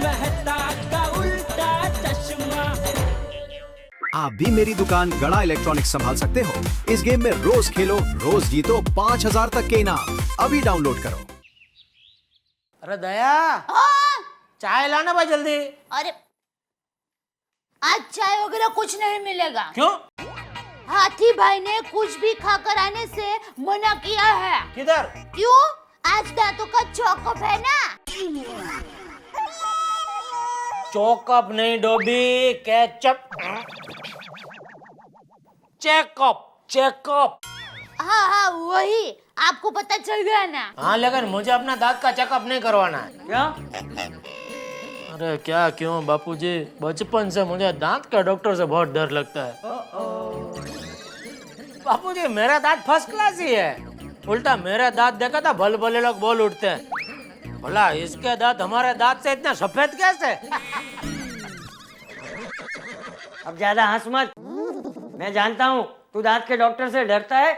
मेहता का उल्टा चश्मा। आप भी मेरी दुकान गड़ा इलेक्ट्रॉनिक्स संभाल सकते हो। इस गेम में रोज खेलो, रोज जीतो 5000 तक के इनाम। अभी डाउनलोड करो। अरे दया, चाय लाना भाई जल्दी। अरे आज चाय वगैरह कुछ नहीं मिलेगा। क्यों? हाथी भाई ने कुछ भी खाकर आने से मना किया है। किधर? क्यों? आज दांतों का चौकअप है ना। चौकअप नहीं डोबी, केचप। Checkup, checkup. हाँ हाँ वही, आपको पता चल गया ना। हाँ लेकिन मुझे अपना दांत का चेकअप नहीं करवाना है। क्या? अरे क्या क्यों बापूजी, बचपन से मुझे दांत के डॉक्टर से बहुत डर लगता है। बापूजी मेरा दांत फर्स्ट क्लास ही है। उल्टा मेरा दांत देखा था भले भले लोग बोल उठते हैं, भला इसके दांत हमारे दांत से इतने सफेद कैसे? अब ज्यादा हंस मत। मैं जानता हूँ तू दांत के डॉक्टर से डरता है,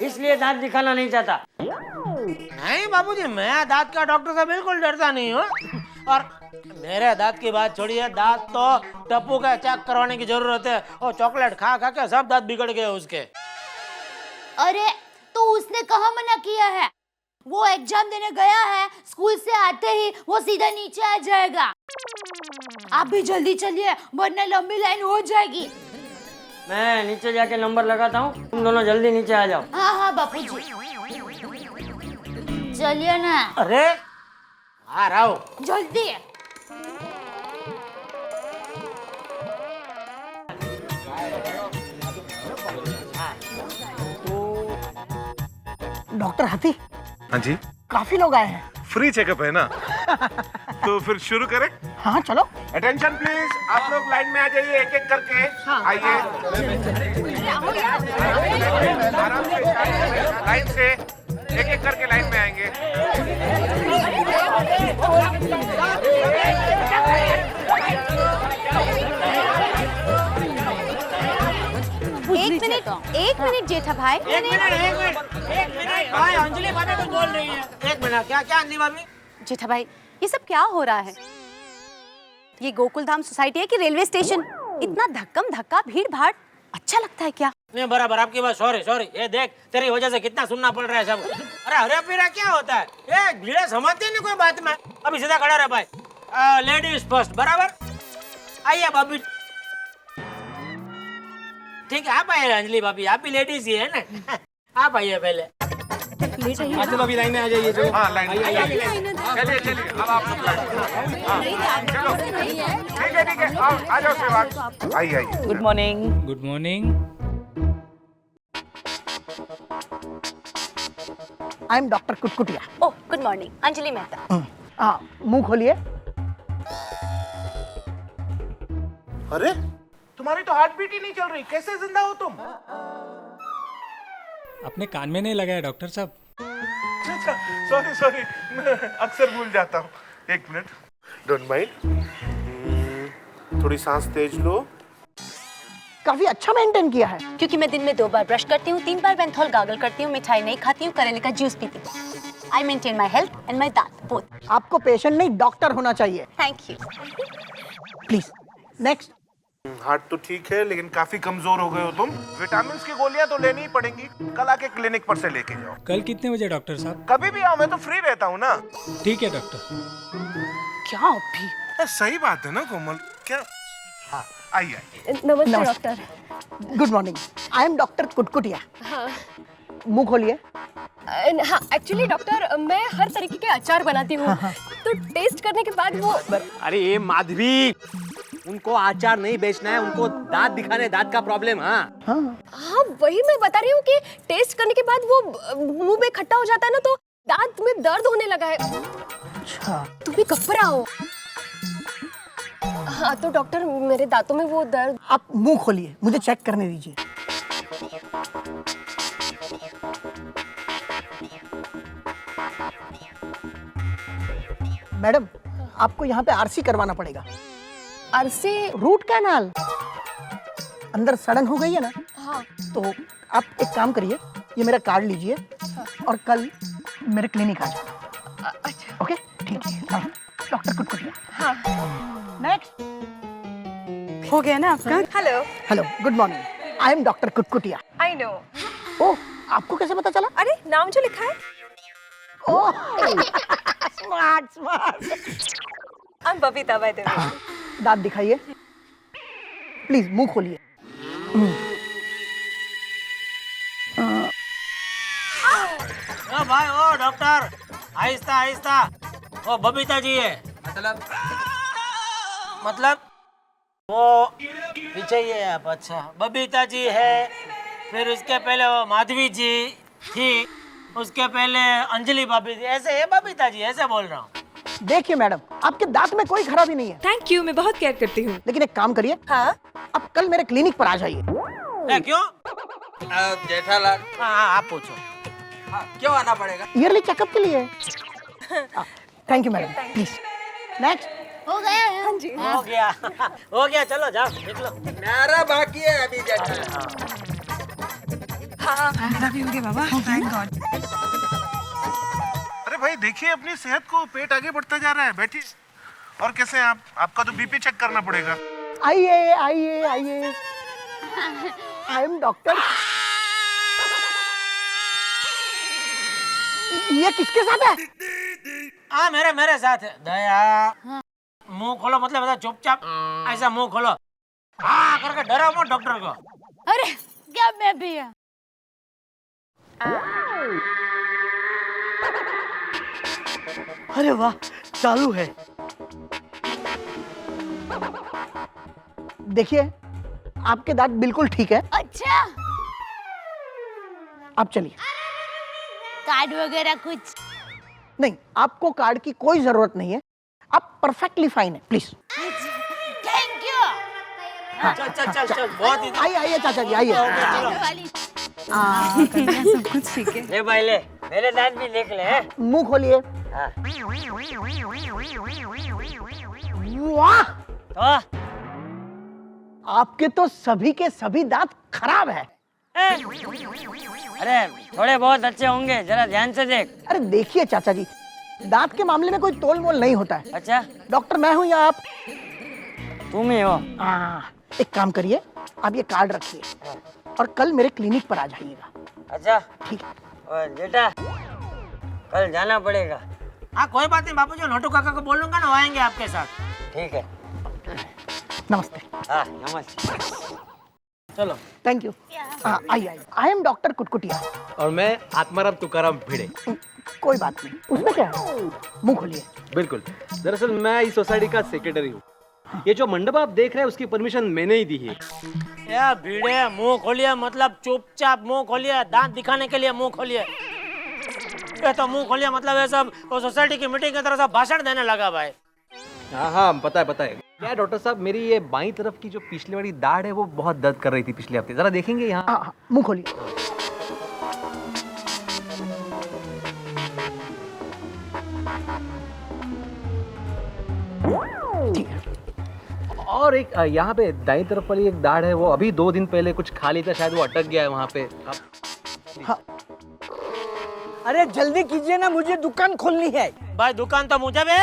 इसलिए दांत दिखाना नहीं चाहता। नहीं बाबूजी, मैं दांत का डॉक्टर से बिल्कुल डरता नहीं हूँ। और मेरे दांत की बात छोड़िए, दांत तो टप्पू का चेक करवाने की जरूरत है। और चॉकलेट खा खा के सब दांत बिगड़ गए उसके। अरे तो उसने कहाँ मना किया है? वो एग्जाम देने गया है, स्कूल से आते ही वो सीधा नीचे आ जाएगा। आप भी जल्दी चलिए वरना लंबी लाइन हो जाएगी। मैं नीचे जाके नंबर लगाता हूँ, तुम दोनों जल्दी नीचे आ जाओ। हाँ हाँ बापूजी, चलिए ना। अरे आ रहा हूँ। जल्दी। डॉक्टर हाथी, हाँ जी, काफी लोग आए हैं। फ्री चेकअप है ना? तो फिर शुरू करें। हाँ चलो। अटेंशन प्लीज, आप लोग लाइन में आ जाइए एक एक करके। आइए आराम से, लाइन से एक एक करके लाइन में आएंगे। एक मिनट जेठा भाई। एक मिनट भाई, अंजलि भाभी कुछ बोल रही है। एक मिनट, क्या क्या अंजलि भाभी? जेठा भाई ये सब क्या हो रहा है? ये गोकुलधाम सोसाइटी है कि रेलवे स्टेशन? इतना धक्कम धक्का भीड़ भाड़ अच्छा लगता है क्या? नहीं बराबर आपकी बात। सॉरी सॉरी, ये देख तेरी वजह से कितना सुनना पड़ रहा है सब। अरे अरे फिर क्या होता है, ये भीड़े समझते नहीं कोई बात में। अभी सीधा खड़ा रहे भाई। लेडीज फर्स्ट, बराबर? आइए भाभी। ठीक है आप आइए अंजलि भाभी, आप भी लेडीज ही है ना। आप आइए पहले। चलो अभी लाइन में आ जाइए। जो हाँ लाइन में चलिए चलिए, अब आप लोग लाइन में। हाँ, चलो ठीक है, आ जाओ सेवक। आइए आइए। Good morning. Good morning. I am doctor Kutkutiya. Oh good morning, Anjali Mehta. हाँ मुंह खोलिए। अरे तुम्हारी तो हार्ट बीट ही नहीं चल रही, कैसे जिंदा हो तुम? अपने कान में नहीं लगाया डॉक्टर साहब? अच्छा सॉरी सॉरी, मैं अक्सर भूल जाता हूँ। एक मिनट, डोंट माइंड। थोड़ी सांस तेज लो। काफी अच्छा मेंटेन किया है। क्योंकि मैं दिन में 2 बार ब्रश करती हूँ, 3 बार मेंथोल गार्गल करती हूँ, मिठाई नहीं खाती हूँ, करेले का जूस पीती हूँ। I maintain my health and my दांत बोथ। आपको पेशेंट नहीं डॉक्टर होना चाहिए। Thank you. Please next. Heart तो ठीक है लेकिन काफी कमजोर हो गए हो तुम। विटामिन की गोलियां तो लेनी ही पड़ेंगी। कल आके क्लिनिक पर से लेके जाओ। कल कितने बजे डॉक्टर साहब? कभी भी आओ, मैं तो फ्री रहता हूँ ना। ठीक है डॉक्टर। क्या अभी? सही बात है ना कोमल, क्या? हाँ आइए आइए। नमस्ते doctor. Good morning, I am doctor Kutkutiya. मुंह खोलिए। हाँ एक्चुअली डॉक्टर, मैं हर तरीके के अचार बनाती हूँ। तो टेस्ट करने के बाद वो। अरे ये माधवी, उनको अचार नहीं बेचना है, उनको दांत दिखाना है, दांत का प्रॉब्लम। हाँ वही मैं बता रही हूँ कि टेस्ट करने के बाद वो मुंह में खट्टा हो जाता है ना, तो दांत में दर्द होने लगा है। अच्छा तुम भी घबराओ। हाँ तो डॉक्टर, मेरे दांतों में वो दर्द। आप मुंह खोलिए, मुझे चेक करने दीजिए। मैडम आपको यहाँ पे आरसी करवाना पड़ेगा। आरसी? Root canal. अंदर सड़न हो गई है ना। हाँ। तो आप एक काम करिए, ये मेरा कार्ड लीजिए और कल मेरे क्लिनिक आ जाओ। अच्छा ओके ठीक है। डॉक्टर कुटकुटिया। हाँ। नेक्स्ट। हो गया ना आपका? Hello. Hello, good morning. I am doctor Kutkutiya. I know. Oh, आपको कैसे पता चला? अरे नाम जो लिखा है। Oh, smart smart. I am Babita by the way. दांत दिखाइए, प्लीज मुंह खोलिए। ओ भाई, ओ डॉक्टर, आहिस्ता आहिस्ता। वो बबीता जी है। मतलब वो पीछे ही है आप। अच्छा, बबीता जी है, फिर उसके पहले वो माधवी जी थी, उसके पहले अंजलि भाभी थी। ऐसे है बबीता जी, ऐसे बोल रहा हूँ। देखिए मैडम, आपके दांत में कोई खराबी नहीं है, थैंक यू, मैं बहुत केयर करती हूँ। लेकिन एक काम करिए, हाँ। आप कल मेरे क्लिनिक पर आ जाइए। क्यों? जेठालाल, हाँ, आप पूछो। क्यों आना पड़ेगा? ईयरली चेकअप के लिए। Thank you madam, please. Next. हो गया है। हाँ जी। हो गया हो गया, चलो जाओ निकलो। मेरा बाकी है अभी जेठालाल। हाँ, मेरा भी हो गया बाबा, थैंक गॉड। अरे भाई देखिए अपनी सेहत को, पेट आगे बढ़ता जा रहा है। बैठिए। और कैसे हैं आप? आपका तो बीपी चेक करना पड़ेगा। आइए आइए आइए। I am doctor. ये किसके साथ है? हाँ, मेरे साथ है। दया, मुंह खोलो, मतलब ऐसा चुपचाप ऐसा मुंह खोलो। हाँ करके डराओ मत डॉक्टर को। अरे क्या मैं भी है? अरे वाह, चालू है। देखिए, आपके दांत बिल्कुल ठीक है। अच्छा, आप चलिए। कार्ड वगैरह कुछ? नहीं, आपको कार्ड की कोई जरूरत नहीं है, आप परफेक्टली फाइन है। प्लीज। Thank you. चल चल चल चल, बहुत ही आइए आइए चाचा जी, आइए। सब कुछ ठीक है। ले भाई ले, मेरे दांत भी देख ले। हैं? मुंह खोलिए। हाँ। वाह, तो आपके तो सभी के सभी दांत खराब है। अरे थोड़े बहुत अच्छे होंगे, जरा ध्यान से देख। अरे देखिए चाचा जी, दांत के मामले में कोई तोल मोल नहीं होता है। अच्छा, डॉक्टर मैं हूँ या आप? तुम ही हो। एक काम करिए, आप ये कार्ड रखिए और कल मेरे क्लिनिक पर आ जाइएगा। अच्छा ठीक है। और बेटा, कल जाना पड़ेगा। हाँ कोई बात नहीं बाबूजी, नोटू काका को बोलूंगा ना, वो आएंगे आपके साथ। ठीक है। नमस्ते। हाँ नमस्ते। चलो। Thank you. आइए आइए। I am doctor Kutkutiya. और मैं आत्माराम तुकाराम भिड़े। कोई बात नहीं, उसमें क्या है? मुंह खोलिए। बिल्कुल, दरअसल मैं इस सोसाइटी का सेक्रेटरी हूँ। ये जो मंडप आप देख रहे हैं उसकी परमिशन मैंने ही दी है। या भिड़े, मुंह खोलिए, मतलब चुपचाप मुंह खोलिए। दांत दिखाने के लिए मुंह खोलिए। ये तो मुंह खोलिए मतलब ये सब वो सोसाइटी की मीटिंग की तरह से भाषण देने लगा भाई। हाँ पता है क्या डॉक्टर साहब, मेरी ये बाईं तरफ की जो पिछले वाली दाढ़ है वो बहुत दर्द कर रही थी पिछले हफ्ते। जरा देखेंगे यहाँ। हाँ, मुंह खोलिए। ठीक है। और एक यहाँ पे दाईं तरफ वाली एक दाढ़ है, वो अभी 2 दिन पहले कुछ खा लिया था, शायद वो अटक गया है वहाँ पे। हाँ। अरे जल्दी कीजिए ना, मुझे दुकान खोलनी है। भाई दुकान तो मुझे भी।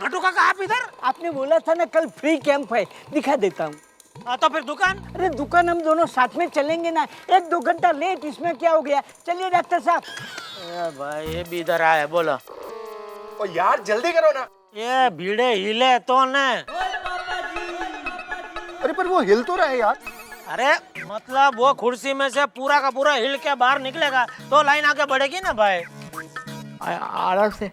नटू काका आप इधर? आपने बोला था ना कल फ्री कैंप है, दिखा देता हूँ। हाँ तो फिर दुकान? अरे दुकान हम दोनों साथ में चलेंगे ना, 1-2 घंटा लेट, इसमें क्या हो गया। चलिए डॉक्टर साहब। भाई ये भी इधर आए, बोलो। ओ यार जल्दी करो ना। ये भीड़े हिले तो न। अरे पर वो हिल तो रहा है यार। अरे मतलब वो कुर्सी में से पूरा का पूरा हिल के बाहर निकलेगा तो लाइन आगे बढ़ेगी ना भाई। आराम से।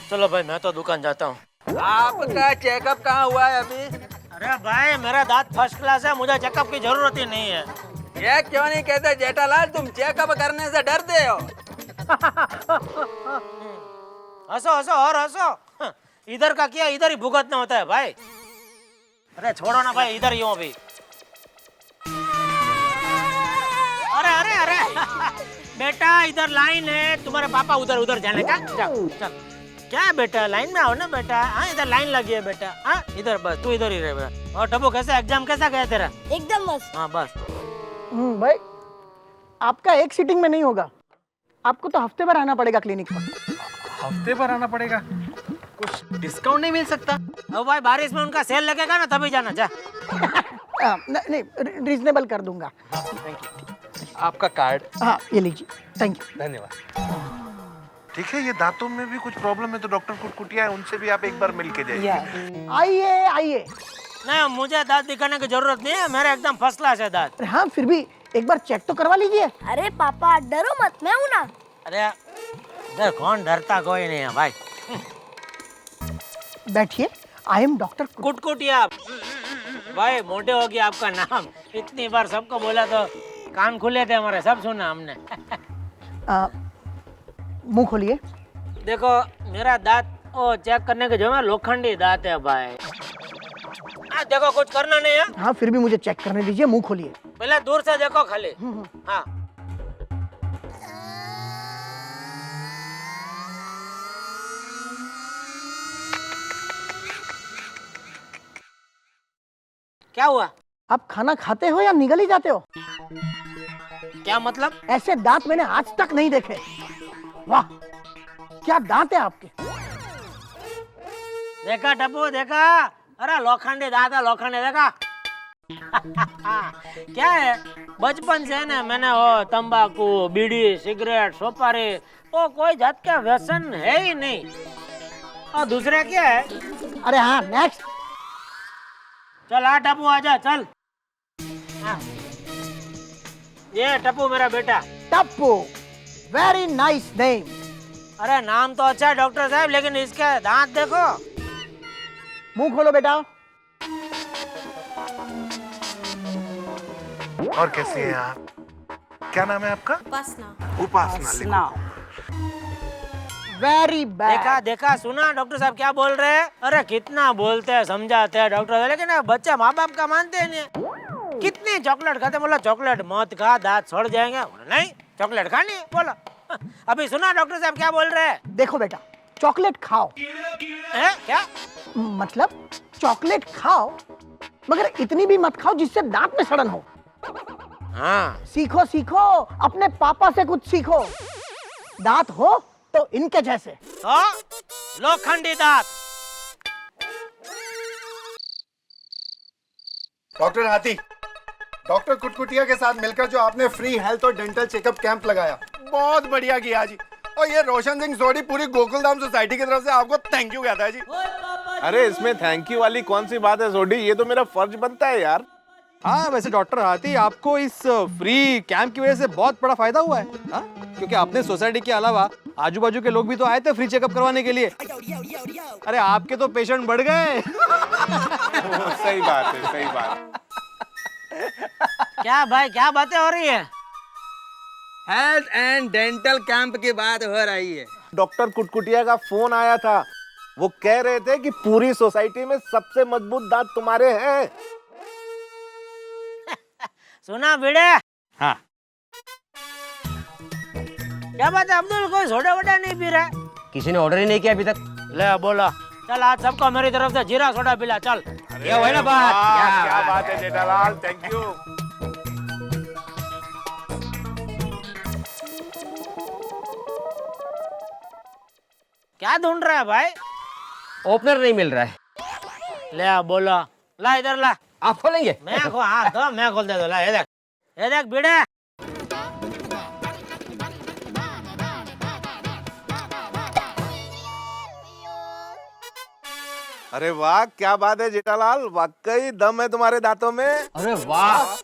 चलो भाई मैं तो दुकान जाता हूँ। आपका चेकअप कहाँ हुआ है अभी? अरे भाई मेरा दांत फर्स्ट क्लास है, मुझे चेकअप की जरूरत ही नहीं है। ये क्यों नहीं कहते जेठालाल, तुम चेकअप करने से डरते हो? हंसो हंसो और हंसो। इधर का किया इधर ही भुगतना होता है भाई। अरे छोड़ो ना भाई, इधर ही हूँ अभी। अरे अरे अरे बेटा इधर लाइन है, तुम्हारे पापा उधर उधर जाने का। चल चल। क्या बेटा लाइन में आओ ना बेटा। हाँ इधर लाइन लगी है बेटा। हाँ इधर बस, तू इधर ही रहे बेटा। और टप्पू कैसा एग्जाम कैसा गया तेरा? एकदम मस्त। हाँ बस। भाई आपका एक सीटिंग में नहीं होगा, आपको तो हफ्ते भर आना पड़ेगा क्लिनिक पर। हफ्ते भर आना पड़ेगा, कुछ डिस्काउंट नहीं मिल सकता? अब भाई बारिश में उनका सेल लगेगा ना तभी जाना। जा नहीं, रीजनेबल कर दूंगा। आपका कार्ड। हाँ ये लीजिए, थैंक यू। धन्यवाद। ठीक है, ये दांतों में भी कुछ प्रॉब्लम है तो डॉक्टर कुटकुटिया है, उनसे भी आप एक बार मिल के जाइए। आइए आइए। नहीं, मुझे दांत दिखाने की जरूरत नहीं है, मेरे एकदम फर्स्ट क्लास है दांत। हाँ फिर भी एक बार चेक तो करवा लीजिए। अरे पापा डरो मत, मैं हूं ना। अरे इधर कौन डरता, कोई नहीं है भाई। बैठिए, आई एम डॉक्टर कुटकुटिया। भाई मोटे हो गया आपका नाम, इतनी बार सबको बोला तो कान खुले थे हमारे, सब सुना हमने। मुंह खोलिए। देखो मेरा दांत वो चेक करने के जो है लोखंडी दांत है भाई। देखो कुछ करना नहीं है। हाँ फिर भी मुझे चेक करने दीजिए, मुंह खोलिए। पहले दूर से देखो खाली। हाँ क्या हुआ? आप खाना खाते हो या निगल ही जाते हो? क्या मतलब? ऐसे दांत मैंने आज तक नहीं देखे। वाह क्या दांत है आपके। देखा टप्पू देखा, अरे लोखंडी दांत है, लोखंडी देखा। क्या है, बचपन से ना मैंने वो तंबाकू, बीड़ी, सिगरेट, सुपारी, वो कोई जात का व्यसन है ही नहीं। और दूसरा क्या है? अरे हाँ नेक्स्ट। चल आ टप्पू आजा चल। हाँ। ये टप्पू मेरा बेटा। Tappu, very nice name. अरे नाम तो अच्छा है डॉक्टर साहब, लेकिन इसके दांत देखो। मुंह खोलो बेटा। और कैसी हैं आप? क्या नाम है आपका? उपासना। उपासना। लिखो। Very bad. देखा देखा, सुना डॉक्टर साहब क्या बोल रहे हैं? अरे कितना बोलते हैं, समझाते हैं डॉक्टर साहब, लेकिन बच्चे माँ बाप का मानते हैं नहीं। कितनी चॉकलेट खाते, बोला चॉकलेट मत खा, दांत सड़ जाएंगे। नहीं चॉकलेट खानी है, बोला। अभी सुना डॉक्टर साहब क्या बोल रहे हैं? देखो बेटा, चॉकलेट खाओ। है क्या मतलब चॉकलेट खाओ, मगर इतनी भी मत खाओ जिससे दांत में सड़न हो। हाँ सीखो सीखो, अपने पापा से कुछ सीखो। दांत हो तो इनके जैसे। तो लोखंडी दांत। डॉक्टर हाथी, डॉक्टर कुटकुटिया के साथ मिलकर जो आपने फ्री हेल्थ और डेंटल चेकअप कैंप लगाया, बहुत बढ़िया किया जी। और ये रोशन सिंह सोडी पूरी गोकुलधाम सोसाइटी की तरफ से आपको थैंक यू कहता है जी। अरे इसमें थैंक यू वाली कौन सी बात है सोडी, ये तो मेरा फर्ज बनता है यार। हाँ वैसे डॉक्टर हाथी, आपको इस फ्री कैंप की वजह से बहुत बड़ा फायदा हुआ है। हाँ? क्योंकि अपने सोसाइटी के अलावा आजू बाजू के लोग भी तो आए थे फ्री चेकअप करवाने के लिए। अरे आपके तो पेशेंट बढ़ गए। सही बात है, सही बात। क्या भाई क्या बातें हो रही है? हेल्थ एंड डेंटल कैंप की बात हो रही है। डॉक्टर कुटकुटिया का फोन आया था, वो कह रहे थे कि पूरी सोसाइटी में सबसे मजबूत दांत तुम्हारे हैं। सुना भिड़े? हाँ। क्या बात है अब्दुल, कोई सोडा वोडा नहीं पी रहा है? किसी ने ऑर्डर ही नहीं किया अभी तक। ले बोला, चल आज सबको मेरी तरफ से जीरा सोडा पिला चल। ये हुई ना बात। क्या बात है जेठालाल, थैंक यू। क्या ढूंढ रहा है भाई? ओपनर नहीं मिल रहा है। ले बोला, ला इधर ला। आप खोलेंगे? मैं खो, हाँ तो मैं खोल दे दो। ला ये देख भिड़े। अरे वाह क्या बात है जेठालाल, वाकई दम है तुम्हारे दांतों में। अरे वाह।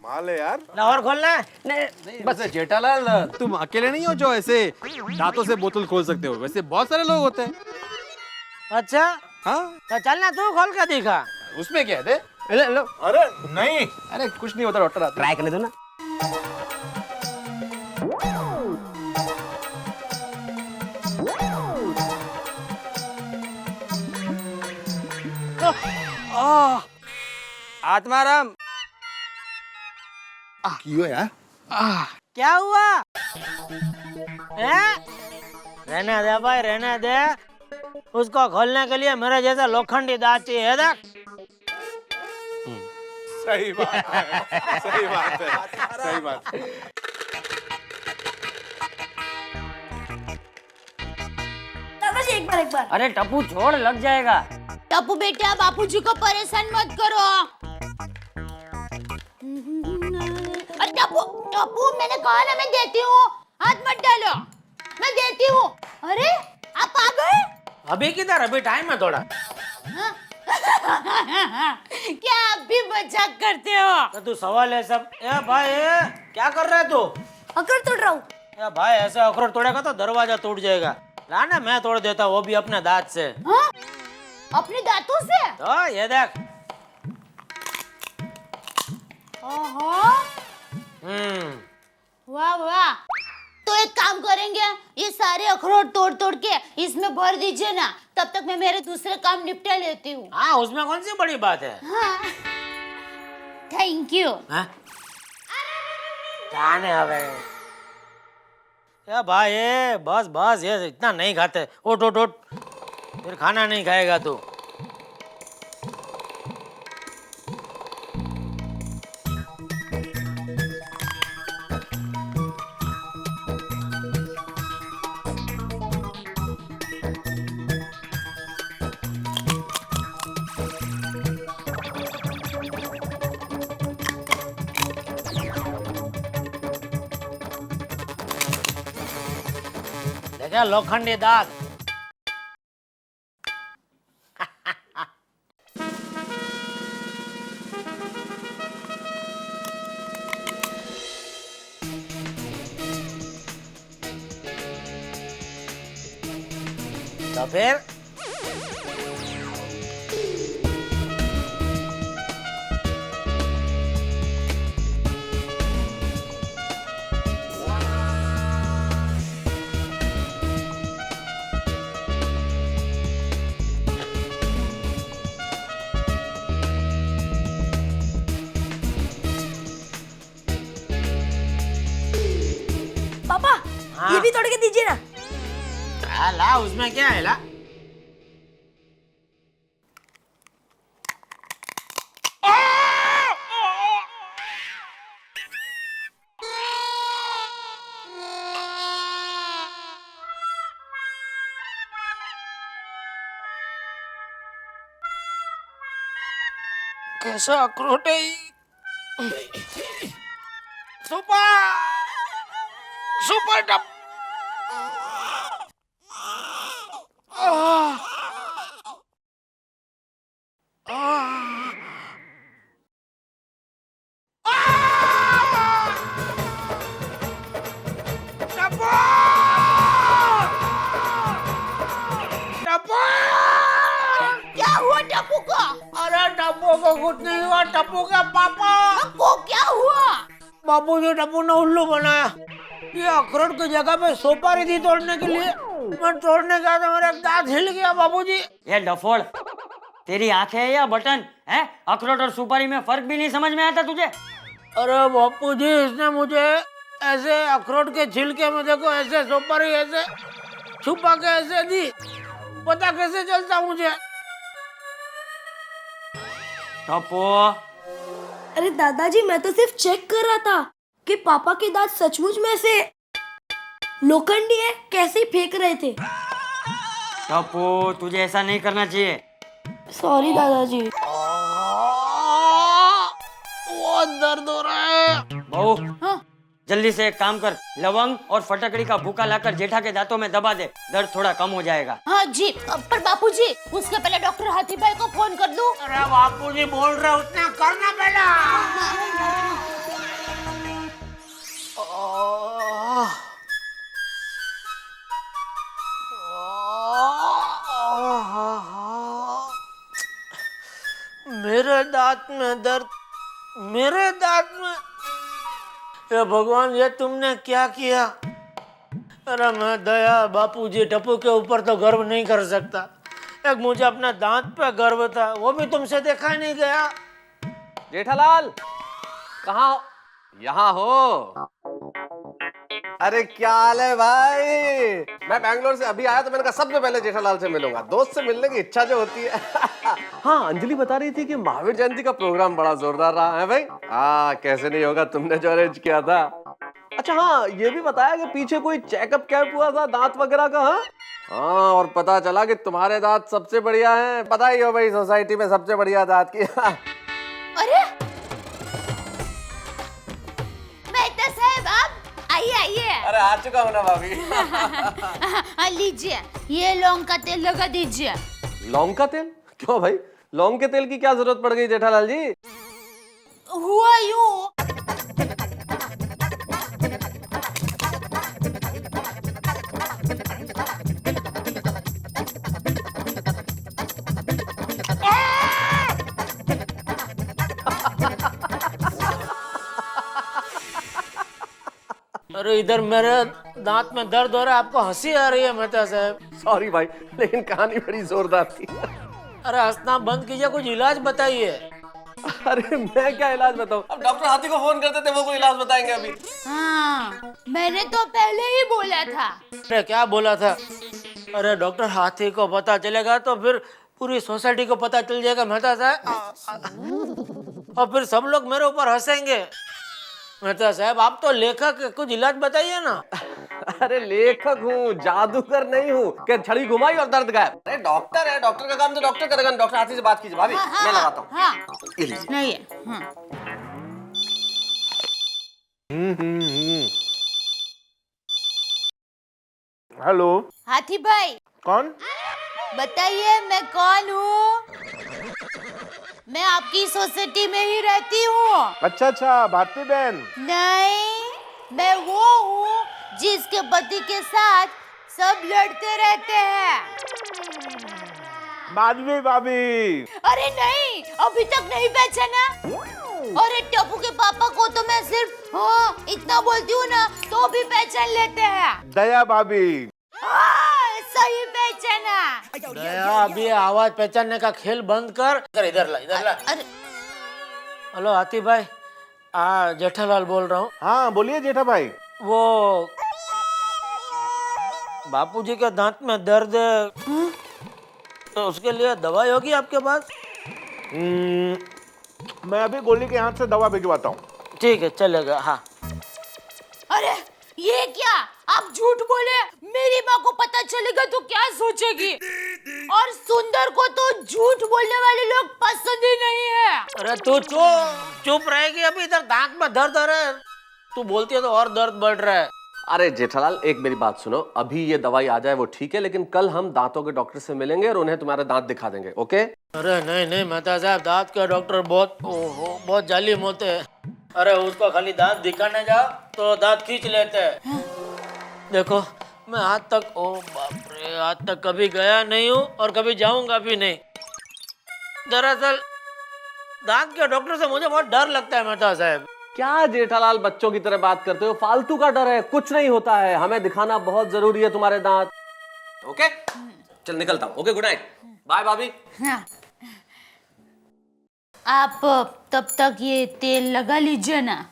माल है यार। लाहौर खोलना है? नहीं बस जेठालाल, तुम अकेले नहीं हो जो ऐसे दांतों से बोतल खोल सकते हो, वैसे बहुत सारे लोग होते हैं। अच्छा हाँ तो चलना तू खोल के दिखा। उसमें क्या है? दे ले लो। अरे नहीं, अरे कुछ नहीं होता डॉक्टर, ट्राई करने दो ना। आत्माराम। क्यों यार? क्या हुआ? हैं? रहने दे भाई रहने दे, उसको खोलने के लिए मेरे जैसा लोखंडी दांत चाहिए। देख सही बात है, सही बात है, सही बात है। एक बार। अरे टप्पू छोड़, लग जाएगा। टप्पू बेटा बापूजी को परेशान मत करो। अरे टप्पू मैंने कहा ना मैं देती हूँ, हाथ मत डालो, मैं देती हूँ। अरे आप आ गए? अभी किधर, अभी टाइम है थोड़ा। क्या आप भी मजाक करते हो? तो तू सवाल है सब। ए भाई क्या कर रहा है तू? अखरोट तोड़ रहा हूँ। ए भाई ऐसे अखरोट तोड़ेगा तो दरवाजा टूट जाएगा। ला ना, मैं तोड़ देता हूँ, वो भी अपने दांत से। हाँ? अपने दांतों से? तो ये देख। ओहो, हम्म। वाह वाह। तो एक काम करेंगे, ये सारे अखरोट तोड़ तोड़ के इसमें भर दीजिए ना, तब तक मैं मेरे दूसरे काम निपटा लेती हूँ। हाँ, उसमें कौन सी बड़ी बात है। हाँ, थैंक यू। हाँ? जाने हवे। क्या भाई बस बस, ये इतना नहीं खाते। उठ उठ उठ, फिर खाना नहीं खाएगा तू। देखा लोखंडी दांत। तो फिर पापा, हाँ? ये भी तोड़ के दीजिए ना। ला, उसमें क्या है ला? कैसा अखरोट है सुपर सुपर डब। क्या हुआ टप्पू को? अरे टप्पू को कुछ नहीं हुआ, टप्पू के पापा को क्या हुआ? बाबूजी टप्पू ने उल्लू बनाया। ये अखरोट की जगह पे सुपारी थी तोड़ने के लिए, मैं तोड़ने गया तो मेरा दांत हिल गया बाबूजी। ये डफोड़, तेरी आंखें है या बटन है? अखरोट और सुपारी में फर्क भी नहीं समझ में आता तुझे? अरे बापूजी, इसने मुझे ऐसे अखरोट के छिलके में देखो, ऐसे सुपारी ऐसे छुपा के ऐसे दी, पता कैसे चलता मुझे? टप्पू, अरे दादाजी, मैं तो सिर्फ चेक कर रहा था कि पापा के दांत सचमुच में से लोखंडी है, कैसे फेंक रहे थे। टप्पू, तुझे ऐसा नहीं करना चाहिए। सॉरी दादाजी। बहुत दर्द हो रहा है। बहू, हाँ? जल्दी से एक काम कर, लवंग और फटकड़ी का भूका लाकर जेठा के दांतों में दबा दे, दर्द थोड़ा कम हो जाएगा। हाँ जी, पर बापूजी उसके पहले डॉक्टर हाथी भाई को फोन कर दूं? अरे बापूजी बोल रहे उतना करना पहला। मेरे दांत में दर्द, मेरे दांत में। ये भगवान, ये तुमने क्या किया? अरे मैं दया बापूजी टप्पू के ऊपर तो गर्व नहीं कर सकता। एक मुझे अपने दांत पे गर्व था, वो भी तुमसे देखा ही नहीं गया। जेठालाल, कहाँ हो? यहाँ हो? अरे क्या हाल है भाई? मैं बैंगलोर से अभी आया तो मैंने कहा सबसे पहले जेठालाल से मिलूंगा, दोस्त से मिलने की इच्छा जो होती है। हाँ, अंजलि बता रही थी कि महावीर जयंती का प्रोग्राम बड़ा जोरदार रहा है भाई। हाँ, कैसे नहीं होगा, तुमने जो अरेंज किया था। अच्छा हाँ, ये भी बताया कि पीछे कोई चेकअप कैंप हुआ था दांत वगैरह का। हाँ, और पता चला कि तुम्हारे दांत सबसे बढ़िया हैं। पता ही हो भाई, सोसाइटी में सबसे बढ़िया दांत की। अरे मेहता साहब, आप आइए आइए। अरे आ चुका हूँ ना भाभी। लीजिए, ये लौंग का तेल लगा दीजिए। लौंग का तेल? क्यों भाई, लौंग के तेल की क्या जरूरत पड़ गई जेठालाल जी? हुआ यूं, अरे इधर मेरे दांत में दर्द हो रहा है, आपको हंसी आ रही है मेहता साहब। सॉरी भाई, लेकिन कहानी बड़ी जोरदार थी। अरे हंसना बंद कीजिए, कुछ इलाज बताइए। अरे मैं क्या इलाज बताऊं? अब डॉक्टर हाथी को फोन करते थे, वो कोई इलाज बताएंगे अभी। हाँ, मैंने तो पहले ही बोला था। अरे क्या बोला था? अरे डॉक्टर हाथी को पता चलेगा तो फिर पूरी सोसाइटी को पता चल जाएगा मेहता साहब, और फिर सब लोग मेरे ऊपर हंसेंगे। मेहता साहब, आप तो लेखक, कुछ इलाज बताइए ना। अरे लेखक हूँ, जादूगर नहीं हूँ कि छड़ी घुमाई और दर्द गायब। अरे डॉक्टर है, डॉक्टर का काम तो डॉक्टर करेगा। डॉक्टर हाथी से बात कीजिए भाभी। मैं लगाता हूँ। हाँ, ये लीजिए। नहीं है। हाँ। हेलो, हाथी भाई, कौन? बताइए मैं कौन हूँ? मैं आपकी सोसाइटी में ही रहती हूँ। अच्छा अच्छा, भारती बहन। नहीं, मैं वो हूँ जिसके पति के साथ सब लड़ते रहते हैं। माधवी भाभी। अरे नहीं, अभी तक नहीं पहचाना? अरे टप्पू के पापा को तो मैं सिर्फ हाँ इतना बोलती हूँ ना तो भी पहचान लेते हैं। दया भाभी। सही पहचाना। दया, अभी आवाज पहचानने का खेल बंद कर। इधर ला, इधर ला। हेलो हाथी भाई, जेठालाल बोल रहा हूँ। हाँ बोलिए जेठा भाई। वो बापूजी के दांत में दर्द है, तो उसके लिए दवाई होगी आपके पास? मैं अभी गोली के हाथ से दवा भिजवाता हूँ। ठीक है, चलेगा। हाँ। अरे ये क्या, आप झूठ बोले? मेरी माँ को पता चलेगा तो क्या सोचेगी? और सुंदर को तो झूठ बोलने वाले लोग पसंद ही नहीं है। अरे तू चुप रहेगी? अभी इधर दांत में दर्द हो रहा है, तू बोलती है तो और दर्द बढ़ रहा है। अरे जेठालाल, एक मेरी बात सुनो। अभी ये दवाई आ जाए वो ठीक है, लेकिन कल हम दांतों के डॉक्टर से मिलेंगे और उन्हें तुम्हारे दांत दिखा देंगे। ओके? अरे नहीं नहीं मेहता साहब, दांत के डॉक्टर बहुत जालिम होते हैं। अरे उसको खाली दांत दिखाने जाओ तो दांत खींच लेते हैं। देखो, मैं आज तक, ओ बाप रे, आज तक कभी गया नहीं हूँ और कभी जाऊंगा भी नहीं। दरअसल दांत के डॉक्टर से मुझे बहुत डर लगता है मेहता साहब। क्या जेठालाल बच्चों की तरह बात करते हो? फालतू का डर है, कुछ नहीं होता है। हमें दिखाना बहुत जरूरी है तुम्हारे दांत। ओके, चल निकलता हूँ। ओके, गुड नाइट, बाय भाभी। हाँ। आप तब तक ये तेल लगा लीजिए ना।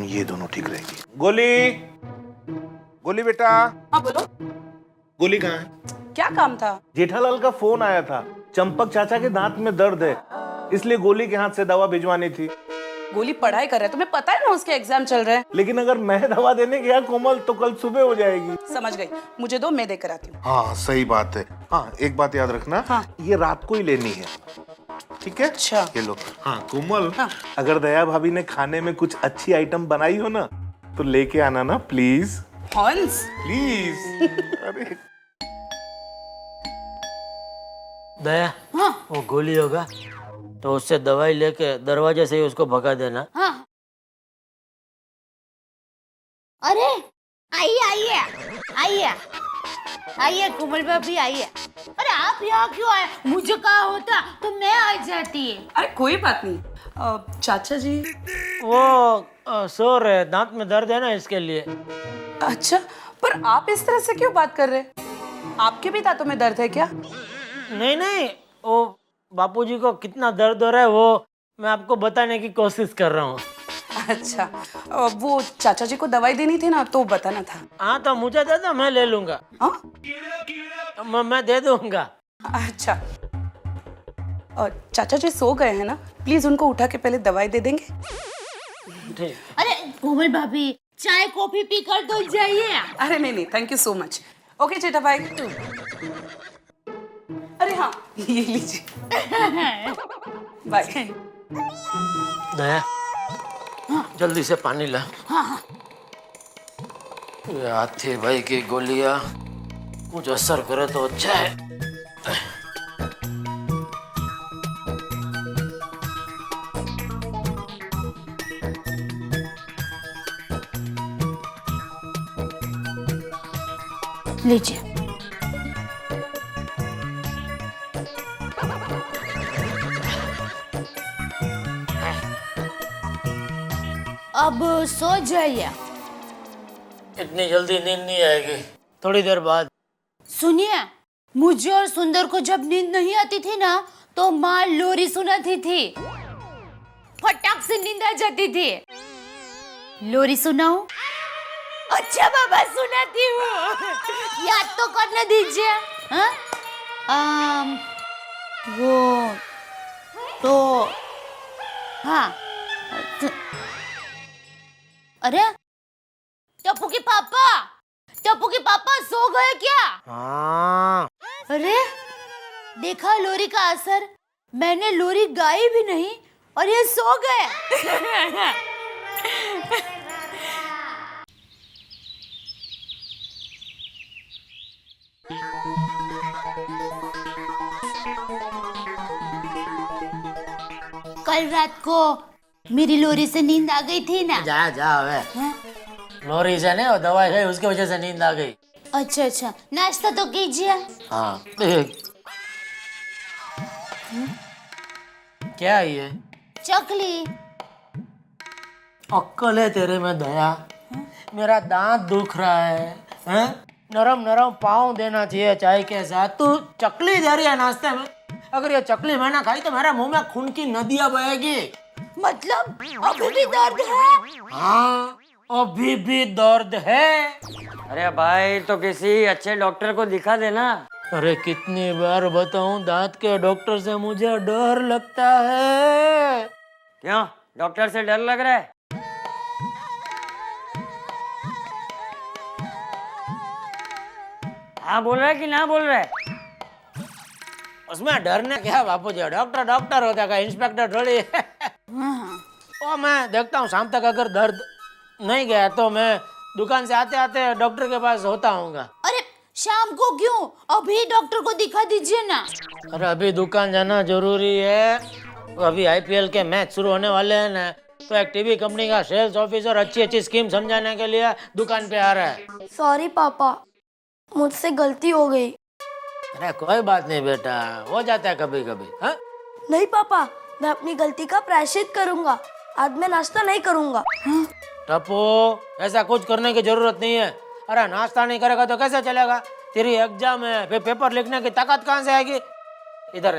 ये दोनों ठीक रहेगी। गोली, गोली बेटा। हाँ बोलो। गोली कहाँ है? क्या काम था? जेठालाल का फोन आया था, चंपक चाचा के दांत में दर्द है, इसलिए गोली के हाथ से दवा भिजवानी थी। गोली पढ़ाई कर रहा है, तुम्हें पता है ना उसके एग्जाम चल रहे हैं। लेकिन अगर मैं दवा देने गया कोमल तो कल सुबह हो जाएगी। समझ गई, मुझे दो, मैं देकर आती हूँ। हाँ सही बात है। हाँ एक बात याद रखना। हाँ। ये रात को ही लेनी है, ठीक है? अच्छा। ये लो। हाँ कोमल, हाँ। अगर दया भाभी ने खाने में कुछ अच्छी आइटम बनाई हो ना तो लेके आना ना प्लीज। हंस प्लीज। अरे दया, वो गोली होगा तो उससे दवाई लेके दरवाजे से ही उसको भगा देना। हाँ। अरे आइए आइए आइए आइए कोमल भाभी आइए। अरे आप यहाँ क्यों आए? मुझे कहा होता तो मैं आ जाती। अरे कोई बात नहीं। चाचा जी वो सो रहे, दांत में दर्द है ना इसके लिए। अच्छा, पर आप इस तरह से क्यों बात कर रहे हैं? आपके भी दांतों में दर्द है क्या? नहीं नहीं, वो बापूजी को कितना दर्द हो रहा है वो मैं आपको बताने की कोशिश कर रहा हूँ। अच्छा, वो चाचा जी को दवाई देनी थी ना तो बताना था। हाँ तो मुझे दे दो, मैं ले लूंगा। हाँ? मैं दे दूंगा। अच्छा, और चाचा जी सो गए हैं ना, प्लीज उनको उठा के पहले दवाई दे देंगे। अरे कोमल भाभी, चाय कॉफी पी कर तो जाइए। अरे नहीं, thank you so much. Okay Jetha bhai. अरे हाँ, ये लीजिए। बाय। दया, जल्दी से पानी ला। हाँ। ये हाथी भाई की गोलियां कुछ असर करे तो अच्छा है। लीजिए। अब सो जाइए। इतनी जल्दी नींद नहीं आएगी, थोड़ी देर बाद। सुनिए, मुझे और सुंदर को जब नींद नहीं आती थी ना, तो माँ लोरी सुनाती थी, फटाक से नींद आ जाती थी। लोरी सुनाऊं? अच्छा बाबा, सुनाती हूँ। याद तो करने दीजिए। हाँ? वो तो हाँ। अरे टप्पू के पापा सो गए क्या? हाँ। अरे देखा लोरी का असर, मैंने लोरी गाई भी नहीं और ये सो गए। कल रात को मेरी लोरी से नींद आ गई थी ना। जा वे। लोरी से नहीं, वो दवाई खाई उसकी वजह से नींद आ गई। अच्छा, नाश्ता तो कीजिए। हाँ। क्या है ये? चकली। अक्कल है तेरे में दया? मेरा दांत दुख रहा है, हैं? नरम नरम पाँव देना चाहिए चाय के साथ, तू चकली दे रही है नाश्ते में। अगर ये चकली मैंने खाई तो मेरे मुंह में खून की नदियां बहेगी। मतलब अभी भी दर्द है? हाँ, अभी भी दर्द है। अरे भाई, तो किसी अच्छे डॉक्टर को दिखा देना। अरे कितनी बार बताऊं, दांत के डॉक्टर से मुझे डर लगता है। क्यों, डॉक्टर से डर लग रहा है? हाँ बोल रहा है कि ना बोल रहा है? उसमें डरने क्या बापूजी, डॉक्टर होता है, इंस्पेक्टर थोड़ी है। और मैं देखता हूँ शाम तक अगर दर्द नहीं गया तो मैं दुकान से आते आते डॉक्टर के पास होता हूँगा। अरे शाम को क्यों, अभी डॉक्टर को दिखा दीजिए ना। अरे अभी दुकान जाना जरूरी है, अभी IPL के मैच शुरू होने वाले हैं ना, तो एक टीवी कंपनी का सेल्स ऑफिसर अच्छी स्कीम समझाने के लिए दुकान पे आ रहा है। सॉरी पापा, मुझसे गलती हो गई। अरे कोई बात नहीं बेटा, हो जाता है कभी कभी। हाँ? नहीं पापा, मैं अपनी गलती का प्रायश्चित करूंगा। आज मैं नाश्ता नहीं करूंगा। टप्पू, ऐसा कुछ करने की जरूरत नहीं है। अरे नाश्ता नहीं करेगा तो कैसे चलेगा? तेरी एग्जाम है, फिर पेपर लिखने की ताकत कहाँ से आएगी? इधर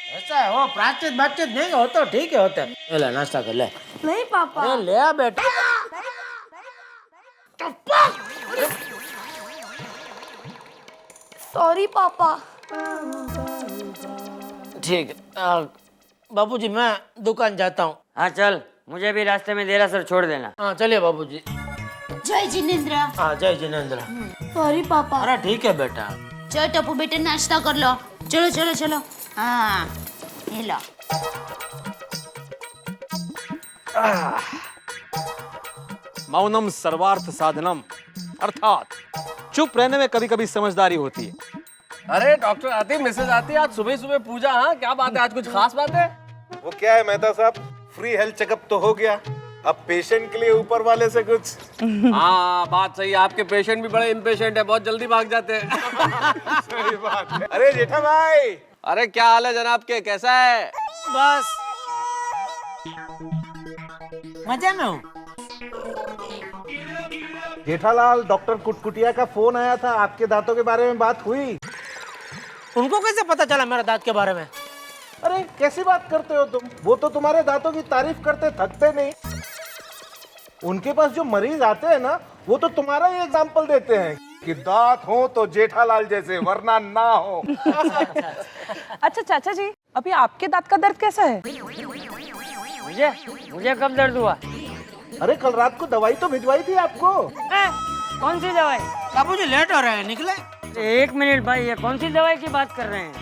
ऐसा है, वो प्रायश्चित बातचीत नहीं हो तो ठीक है, होता है। ले नाश्ता कर ले। नहीं पापा। ले बेटा। सॉरी पापा। ठीक है बाबूजी, मैं दुकान जाता हूँ। हाँ चल, मुझे भी रास्ते में देरा सर छोड़ देना। हाँ चलिए बाबूजी। जय जिनेंद्र। हाँ जय जिनेंद्र। सॉरी पापा। अरे ठीक है बेटा। चलो टप्पू बेटे, नाश्ता कर लो। चलो। हाँ ये लो। मौनम सर्वार्थ साधनम, अर्थात चुप रहने में कभी कभी समझदारी होती है। अरे डॉक्टर आती, मिसेज आती, आज सुबह पूजा। हाँ क्या बात है, आज कुछ खास बात है? वो क्या है मेहता साहब, फ्री हेल्थ चेकअप तो हो गया, अब पेशेंट के लिए ऊपर वाले से कुछ। हाँ बात सही है, आपके पेशेंट भी बड़े इम्पेशेंट है, बहुत जल्दी भाग जाते हैं। सही बात है। अरे जेठा भाई, अरे क्या हाल है जनाब के, कैसा है? बस मजे में हूँ। जेठालाल, डॉक्टर कुटकुटिया का फोन आया था, आपके दांतों के बारे में बात हुई? उनको कैसे पता चला मेरे दांत के बारे में? अरे कैसी बात करते हो तुम, वो तो तुम्हारे दांतों की तारीफ करते थकते नहीं। उनके पास जो मरीज आते हैं ना, वो तो तुम्हारा ही एग्जाम्पल देते हैं कि दांत हो तो जेठालाल जैसे, वरना ना हो। अच्छा चाचा जी, अभी आपके दांत का दर्द कैसा है? मुझे कब दर्द हुआ? अरे कल रात को दवाई तो भिजवाई थी आपको। कौन सी दवाई? बाबूजी लेट हो रहे हैं, निकले। एक मिनट भाई, ये कौन सी दवाई की बात कर रहे हैं?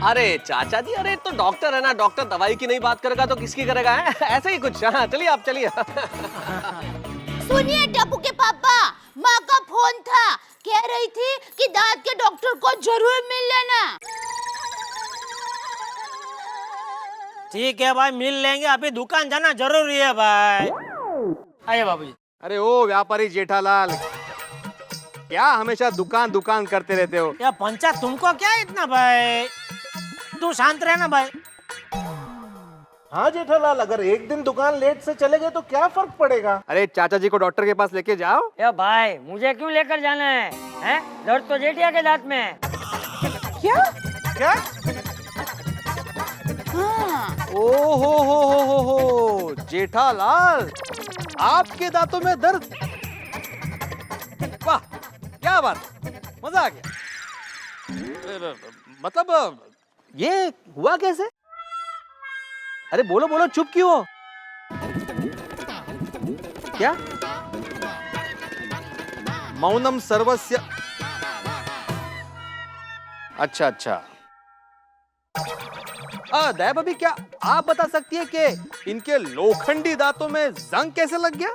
अरे चाचा जी, अरे तो डॉक्टर है ना, डॉक्टर दवाई की नहीं बात करेगा तो किसकी करेगा है? ऐसे ही कुछ। हाँ चलिए आप चलिए। सुनिए टप्पू के पापा, माँ का फोन था, कह रही थी कि दांत के डॉक्टर को जरूर मिल लेना। ठीक है भाई, मिल लेंगे, अभी दुकान जाना जरूरी है भाई। आइए बाबूजी। अरे ओ व्यापारी जेठालाल, क्या हमेशा दुकान दुकान करते रहते हो? या पंचा, तुमको क्या इतना भाई, तू शांत रहना भाई। हाँ जेठालाल, अगर एक दिन दुकान लेट से चले गए तो क्या फर्क पड़ेगा? अरे चाचा जी को डॉक्टर के पास लेके जाओ। या भाई, मुझे क्यों लेकर जाना है? हैं? दर्द तो जेठिया के दांत में है। क्या? क्या? ओ हो जेठालाल, आपके दांतों में दर्द? वाह, क्या बात, मजा आ गया। मतलब ये हुआ कैसे? अरे बोलो बोलो, चुप क्यों हो? क्या? मौनम सर्वस्य। अच्छा अच्छा। दया भाभी, क्या आप बता सकती है कि इनके लोखंडी दांतों में जंग कैसे लग गया?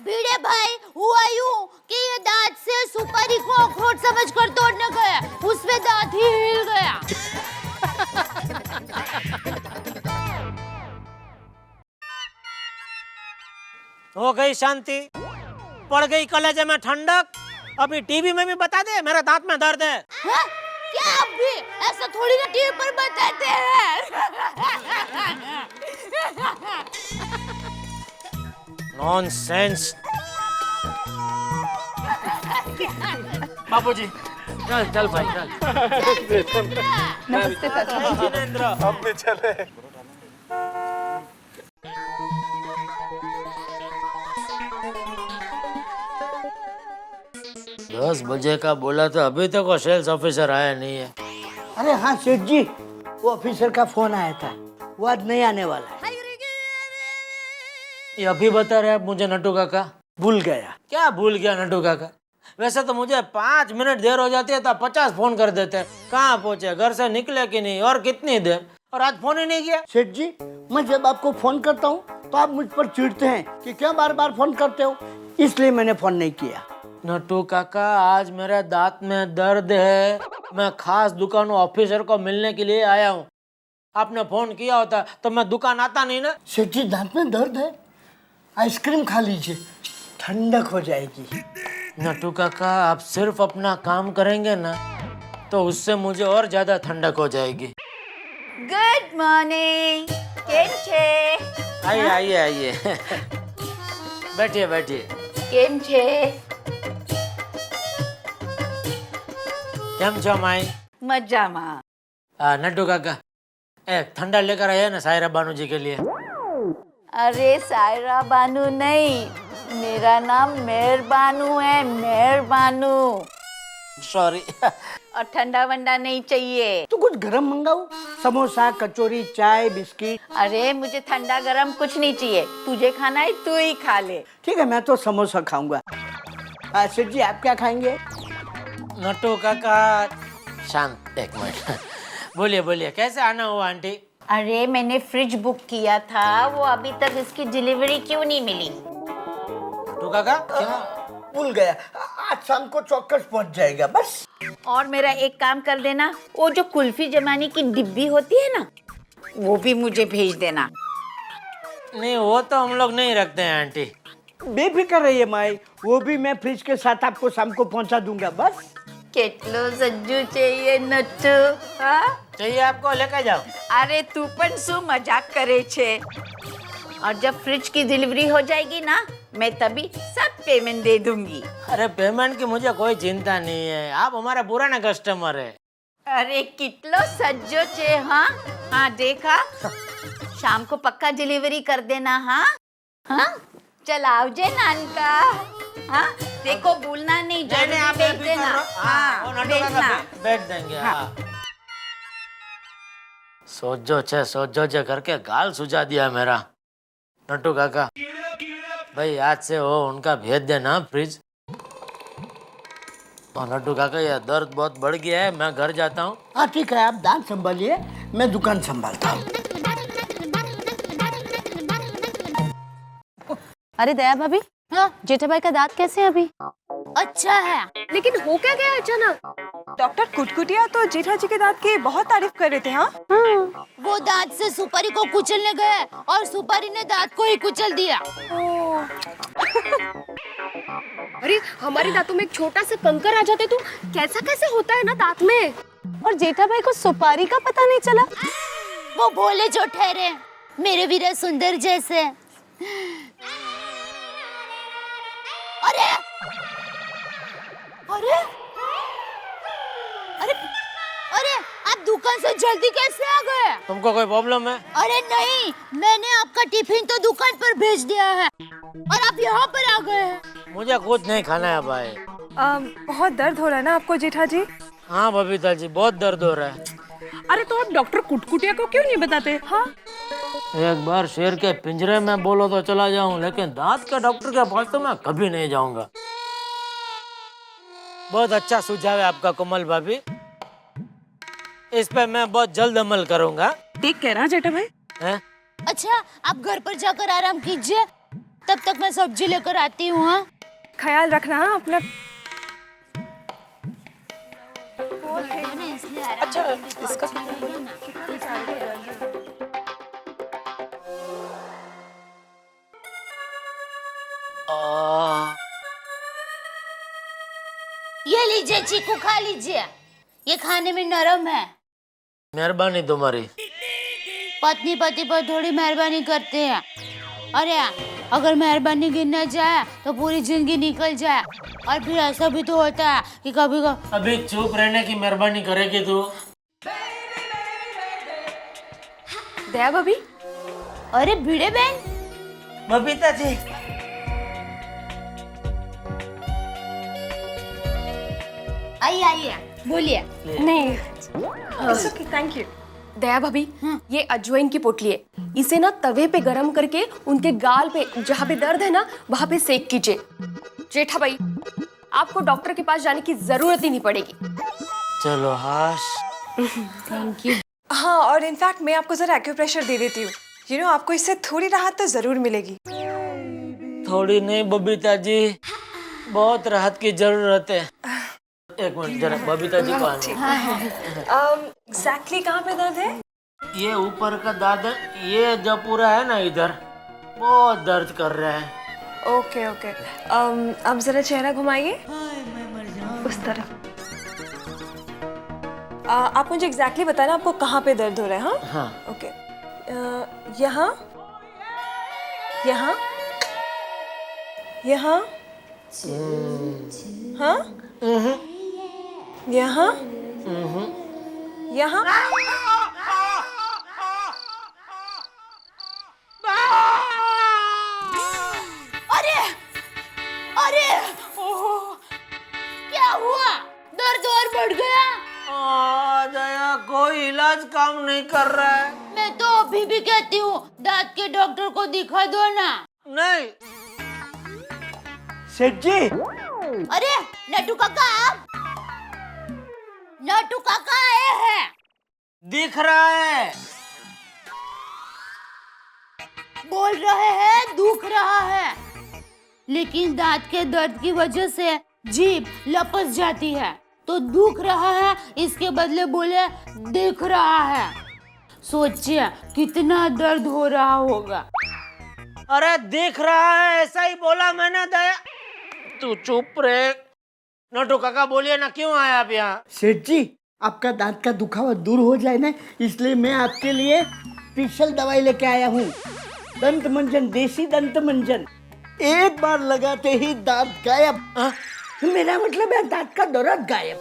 भिड़े भाई, हुआ यूं कि ये दांत से सुपारी को अखरोट समझकर तोड़ने गया, उसमें दांत ही हिल गया। हो गई शांति, पड़ गई कलेजे में ठंडक। अभी टीवी में भी बता दे मेरे दांत में दर्द है। हाँ? क्या आप भी ऐसा थोड़ी ना टीवी पर बताते हैं। नॉनसेंस। बाबूजी चल चल भाई चल। नमस्ते चाचा जी। जिनेंद्र, हम भी चले। 10 बजे का बोला था, अभी तक वो सेल्स ऑफिसर आया नहीं है। अरे हाँ सेठ जी, वो ऑफिसर का फोन आया था, वो आज नहीं आने वाला है। ये अभी बता रहे आप मुझे नट्टू काका? भूल गया। क्या भूल गया नट्टू काका? वैसे तो मुझे 5 मिनट देर हो जाती है तो 50 फोन कर देते हैं। कहाँ पहुँचे, घर से निकले कि नहीं, और कितनी देर, और आज फोन ही नहीं किया। सेठ जी, मैं जब आपको फोन करता हूँ तो आप मुझ पर चिढ़ते हैं कि क्यों बार बार फोन करते हो, इसलिए मैंने फोन नहीं किया। नट्टू काका, आज मेरे दांत में दर्द है, मैं खास दुकान ऑफिसर को मिलने के लिए आया हूँ। आपने फोन किया होता तो मैं दुकान आता नहीं ना। सेठ जी, दांत में दर्द है, आइसक्रीम खा लीजिए, ठंडक हो जाएगी। नट्टू काका, आप सिर्फ अपना काम करेंगे ना तो उससे मुझे और ज्यादा ठंडक हो जाएगी। Good morning. केम छे? आइए आइए आइए। बैठिए बैठिए। केम छे? केम छो माई? मजामा। नट्टू काका, एक ठंडा लेकर आइए ना सायरा बानू जी के लिए। अरे सायरा बानू नहीं, मेरा नाम मेहर बानू है, मेहर बानू। सॉरी। और ठंडा वंडा नहीं चाहिए तो कुछ गरम मंगाओ, समोसा, कचौरी, चाय, बिस्किट। अरे मुझे ठंडा गरम कुछ नहीं चाहिए, तुझे खाना है तू ही खा ले। ठीक है, मैं तो समोसा खाऊंगा। सेठ जी, आप क्या खाएंगे? नट्टू काका शांत, एक मिनट। बोलिए बोलिए, कैसे आना हुआ आंटी? अरे मैंने फ्रिज बुक किया था, वो अभी तक इसकी डिलीवरी क्यों नहीं मिली? नट्टू काका क्या? भूल गया, आज शाम को चौकस पहुंच जाएगा बस। और मेरा एक काम कर देना, वो जो कुल्फी जमाने की डिब्बी होती है ना, वो भी मुझे भेज देना। नहीं, वो तो हम लोग नहीं रखते हैं आंटी। बेफिक्र रहिए माई, वो भी मैं फ्रिज के साथ आपको शाम को पहुंचा दूंगा बस। केटलो सज्जू चाहिए नट्टू? हाँ चाहिए आपको, लेकर जाओ। अरे तू पण शू मजाक करे छे? और जब फ्रिज की डिलीवरी हो जाएगी ना, मैं तभी सब पेमेंट दे दूंगी। अरे पेमेंट की मुझे कोई चिंता नहीं है, आप हमारे पुराने कस्टमर है। अरे कितलो सज्जो छे। हाँ हाँ, देखा, शाम को पक्का डिलीवरी कर देना। हाँ हाँ, चल आवजे नानका। हाँ देखो भूलना नहीं, जल्दी आप भेज देना। हाँ भेजना। बैठ देंगे। हाँ। सोचो छे करके गाल सुझा दिया मेरा नट्टू काका। भाई आज से वो उनका भेज देना फ्रिज। और नट्टू काका ये दर्द बहुत बढ़ गया है, मैं घर जाता हूँ। हाँ ठीक है, आप दांत संभालिए, मैं दुकान संभालता हूँ। अरे दया भाभी, हाँ जेठा भाई का दांत कैसे है अभी? अच्छा है। लेकिन हो क्या गया अचानक? डॉक्टर कुटकुटिया तो जेठा जी के दांत की बहुत तारीफ कर रहे थे। हाँ वो दांत से सुपारी को कुचलने गए और सुपारी ने दांत को ही कुचल दिया। अरे हमारे दांतों में एक छोटा सा कंकर आ जाते तो कैसा कैसे होता है ना दांत में। और जेठा भाई को सुपारी का पता नहीं चला। वो भोले जो ठहरे, मेरे वीरा सुंदर जैसे। अरे अरे अरे अरे आप दुकान से जल्दी कैसे आ गए? तुमको कोई प्रॉब्लम है? अरे नहीं, मैंने आपका टिफिन तो दुकान पर भेज दिया है और आप यहाँ पर आ गए हैं। मुझे कुछ नहीं खाना है भाई। बहुत दर्द हो रहा है ना आपको जेठा जी? हाँ बबीता जी, बहुत दर्द हो रहा है। अरे तो आप डॉक्टर कुटकुटिया को क्यों नहीं बताते? हाँ एक बार शेर के पिंजरे में बोलो तो चला जाऊं, लेकिन दांत के डॉक्टर के पास तो मैं कभी नहीं जाऊंगा। बहुत अच्छा सुझाव है आपका कोमल भाभी, इस पे मैं बहुत जल्द अमल करूंगा। ठीक कह रहा जेठा भाई। हैं? अच्छा आप घर पर जाकर आराम कीजिए, तब तक मैं सब्जी लेकर आती हूँ। हाँ ख्याल रखना अपना। अच्छा इसका ये लीजिए, चीकू खा लीजिए, ये खाने में नरम है। मेहरबानी तुम्हारी। पत्नी पति पर थोड़ी मेहरबानी करते हैं। अरे अगर मेहरबानी गिनना जाए तो पूरी जिंदगी निकल जाए, और फिर ऐसा भी तो होता है कि कभी अभी चुप रहने की मेहरबानी करेगी तू। दया भाभी। अरे भिड़े बहन। बबीता जी। आइए आइए, बोलिए। नहीं थैंक यू। दया भाभी, ये अजवाइन की पोटली है, इसे ना तवे पे गरम करके उनके गाल पे जहाँ पे दर्द है ना वहाँ पे सेक कीजिए। जेठा भाई आपको डॉक्टर के पास जाने की जरूरत ही नहीं पड़ेगी। चलो हाश। Thank you. हाँ और इनफैक्ट मैं आपको जरा एक्यूप्रेशर दे देती हूँ। आपको इससे थोड़ी राहत तो जरूर मिलेगी। थोड़ी नहीं बबीता जी, बहुत राहत की जरूरत है। एक मिनट जरा बबीता जी को एग्जैक्टली कहाँ पे दर्द है? ये ऊपर का दर्द है, ये जो पूरा है ना इधर, बहुत दर्द कर रहा है। Okay okay. अब जरा चेहरा घुमाइए उस तरफ। आप मुझे एग्जैक्टली बताना आपको कहाँ पे दर्द हो रहा है। हाँ हाँ ओके। यहाँ यहाँ यहाँ हाँ यहाँ यहाँ अरे अरे ओह, क्या हुआ? दर्द और बढ़ गया। दया कोई इलाज काम नहीं कर रहा है। मैं तो अभी भी कहती हूँ दांत के डॉक्टर को दिखा दो ना। नहीं। सेठ जी। अरे नट्टू काका, आप नट्टू काका आए हैं। दिख रहा है। बोल रहे हैं दुख रहा है, लेकिन दांत के दर्द की वजह से जीभ लपस जाती है, तो दुख रहा है इसके बदले बोले दिख रहा है। सोचिए कितना दर्द हो रहा होगा। अरे दिख रहा है ऐसा ही बोला मैंने। दया तू चुप रहे। नट्टू काका बोलिए ना, क्यों आए आप यहाँ? सेठ जी आपका दांत का दुखावा दूर हो जाए ना, इसलिए मैं आपके लिए स्पेशल दवाई लेके आया हूँ। दंत मंजन, देसी दंत मंजन, एक बार लगाते ही दांत गायब। मेरा मतलब है दांत का दर्द गायब।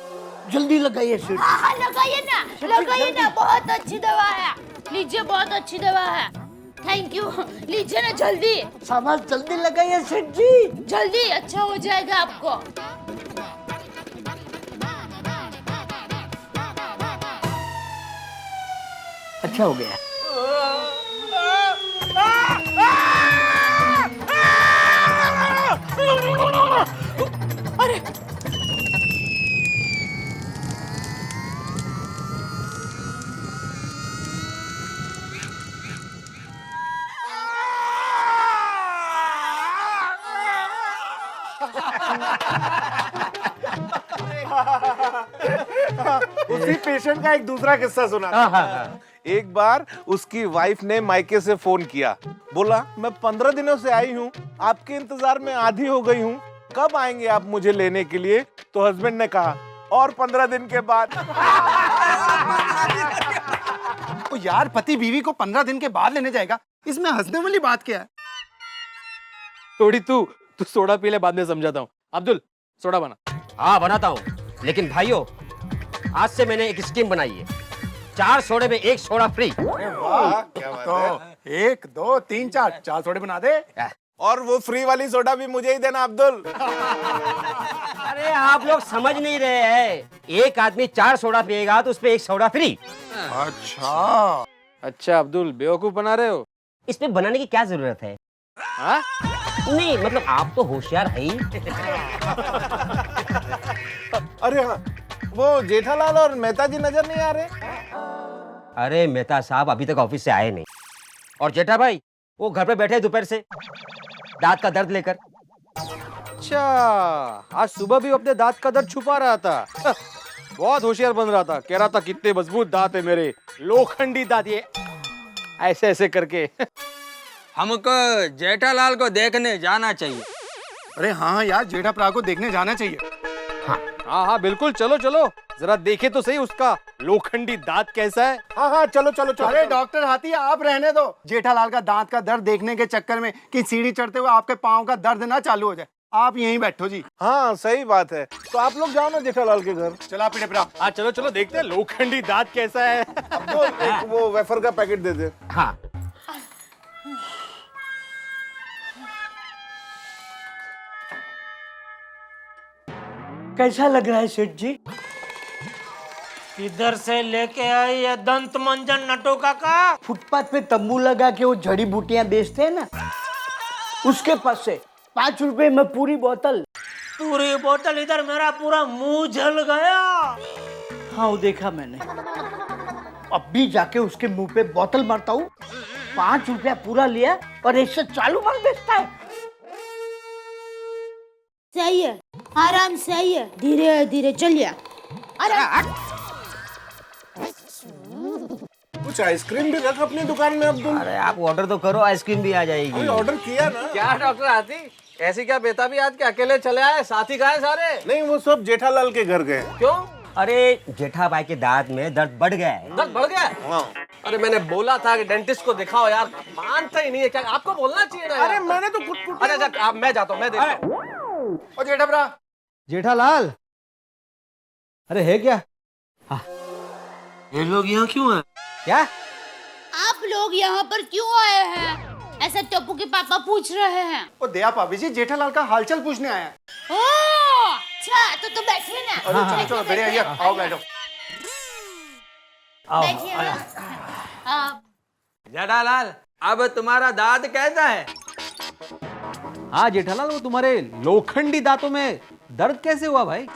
जल्दी लगाइए सेठ। हाँ लगाइए ना, लगाइए ना, बहुत अच्छी दवा है। लीजिए, बहुत अच्छी दवा है। Thank you. लीजिए ना जल्दी। सामान जल्दी लगाइए सेठ जी। जल्दी, अच्छा हो जाएगा आपको। अच्छा हो गया। अरे उसी पेशेंट का एक दूसरा किस्सा सुना। एक बार उसकी वाइफ ने मायके से फोन किया, बोला मैं 15 दिनों से आई हूँ, आपके इंतजार में आधी हो गई हूँ, कब आएंगे आप मुझे लेने के लिए? तो हस्बैंड ने कहा और 15 दिन के बाद। तो यार पति बीवी को 15 दिन के बाद लेने जाएगा, इसमें हंसने वाली बात क्या है? थोड़ी तू सोडा पी ले, बाद में समझाता हूँ। अब्दुल सोडा बना। हाँ बनाता हूँ, लेकिन भाइयों आज से मैंने एक स्कीम बनाई है, 4 सोडे में 1 सोडा फ्री। वाह क्या बात है। 1 2 3 4 सोडे बना दे। और वो फ्री वाली सोडा भी मुझे ही देना अब्दुल। अरे आप लोग समझ नहीं रहे हैं, एक आदमी 4 सोडा पिएगा तो उसपे 1 सोडा फ्री। अच्छा अब्दुल बेवकूफ बना रहे हो। इसमें बनाने की क्या जरूरत है? हाँ? नहीं मतलब आप तो होशियार है ही। अरे हाँ, वो जेठालाल और मेहता जी नजर नहीं आ रहे? अरे मेहता साहब अभी तक ऑफिस से आए नहीं, और जेठा भाई वो घर पे बैठे दोपहर से दांत का दर्द लेकर। अच्छा आज सुबह भी अपने दांत का दर्द छुपा रहा था। बहुत होशियार बन रहा था, कह रहा था कितने मजबूत दांत है मेरे, लोखंडी दांत, ये ऐसे ऐसे करके। हमको जेठालाल को देखने जाना चाहिए। अरे हाँ यार, जेठा प्रा को देखने जाना चाहिए। हाँ बिल्कुल, चलो चलो जरा देखे तो सही उसका लोखंडी दांत कैसा है। हाँ चलो चलो चलो। अरे डॉक्टर हाथी आप रहने दो, जेठालाल का दांत का दर्द देखने के चक्कर में कि सीढ़ी चढ़ते हुए आपके पाँव का दर्द ना चालू हो जाए। आप यहीं बैठो जी। हाँ सही बात है, तो आप लोग जाओ ना जेठालाल के घर। चला पीटे प्रा। हाँ चलो चलो देखते हैं लोखंडी दांत कैसा है। अब्दुल एक वो वेफर का पैकेट दे दे। हाँ कैसा लग रहा है सेठ जी? किधर से लेके आई ये दंत मंजन नटो काका? फुटपाथ पे तंबू लगा के वो जड़ी बूटियां बेचते हैं ना, उसके पास से 5 रुपए में पूरी बोतल। पूरी बोतल? इधर मेरा पूरा मुंह जल गया। हाँ वो देखा मैंने। अब भी जाके उसके मुंह पे बोतल मारता हूँ। 5 रुपया पूरा लिया और इससे चालू माल बेचता है। सही है, आराम से आइए, धीरे धीरे चलिए। कुछ आइसक्रीम भी रख अपनी दुकान में अब्दुल। अरे आप ऑर्डर तो करो, आइसक्रीम भी आ जाएगी। अभी ऑर्डर किया ना। क्या डॉक्टर हाथी, ऐसी क्या बेताबी आज के अकेले चले आए? साथी कहाँ है सारे? नहीं वो सब जेठालाल के घर गए। क्यों? अरे जेठा भाई के दांत में दर्द बढ़ गया है। दर्द बढ़ गया? हाँ। अरे मैंने बोला था कि डेंटिस्ट को दिखाओ यार, मानता ही नहीं है। क्या आपको बोलना चाहिए ना? अरे मैंने तो कुछ अच्छा मैं जाता हूँ, मैं देखता हूँ। और जेठा प्रा। जेठालाल अरे है क्या? ये लोग यहाँ क्यों हैं? क्या आप लोग यहाँ पर क्यों आए हैं? ऐसा टप्पू के पापा पूछ रहे हैं। ओ दया भाभी जी, जेठालाल का हालचाल पूछने आया है। ओह, अच्छा तो बैठिए ना। अरे चलो बढ़िया, ये आओ बैठो। बैठिए ना। जेठालाल अब तुम्हारा दांत कैसा है? हाँ जेठालाल वो तुम्हारे लोखंडी दांतों में दर्द कैसे हुआ भाई?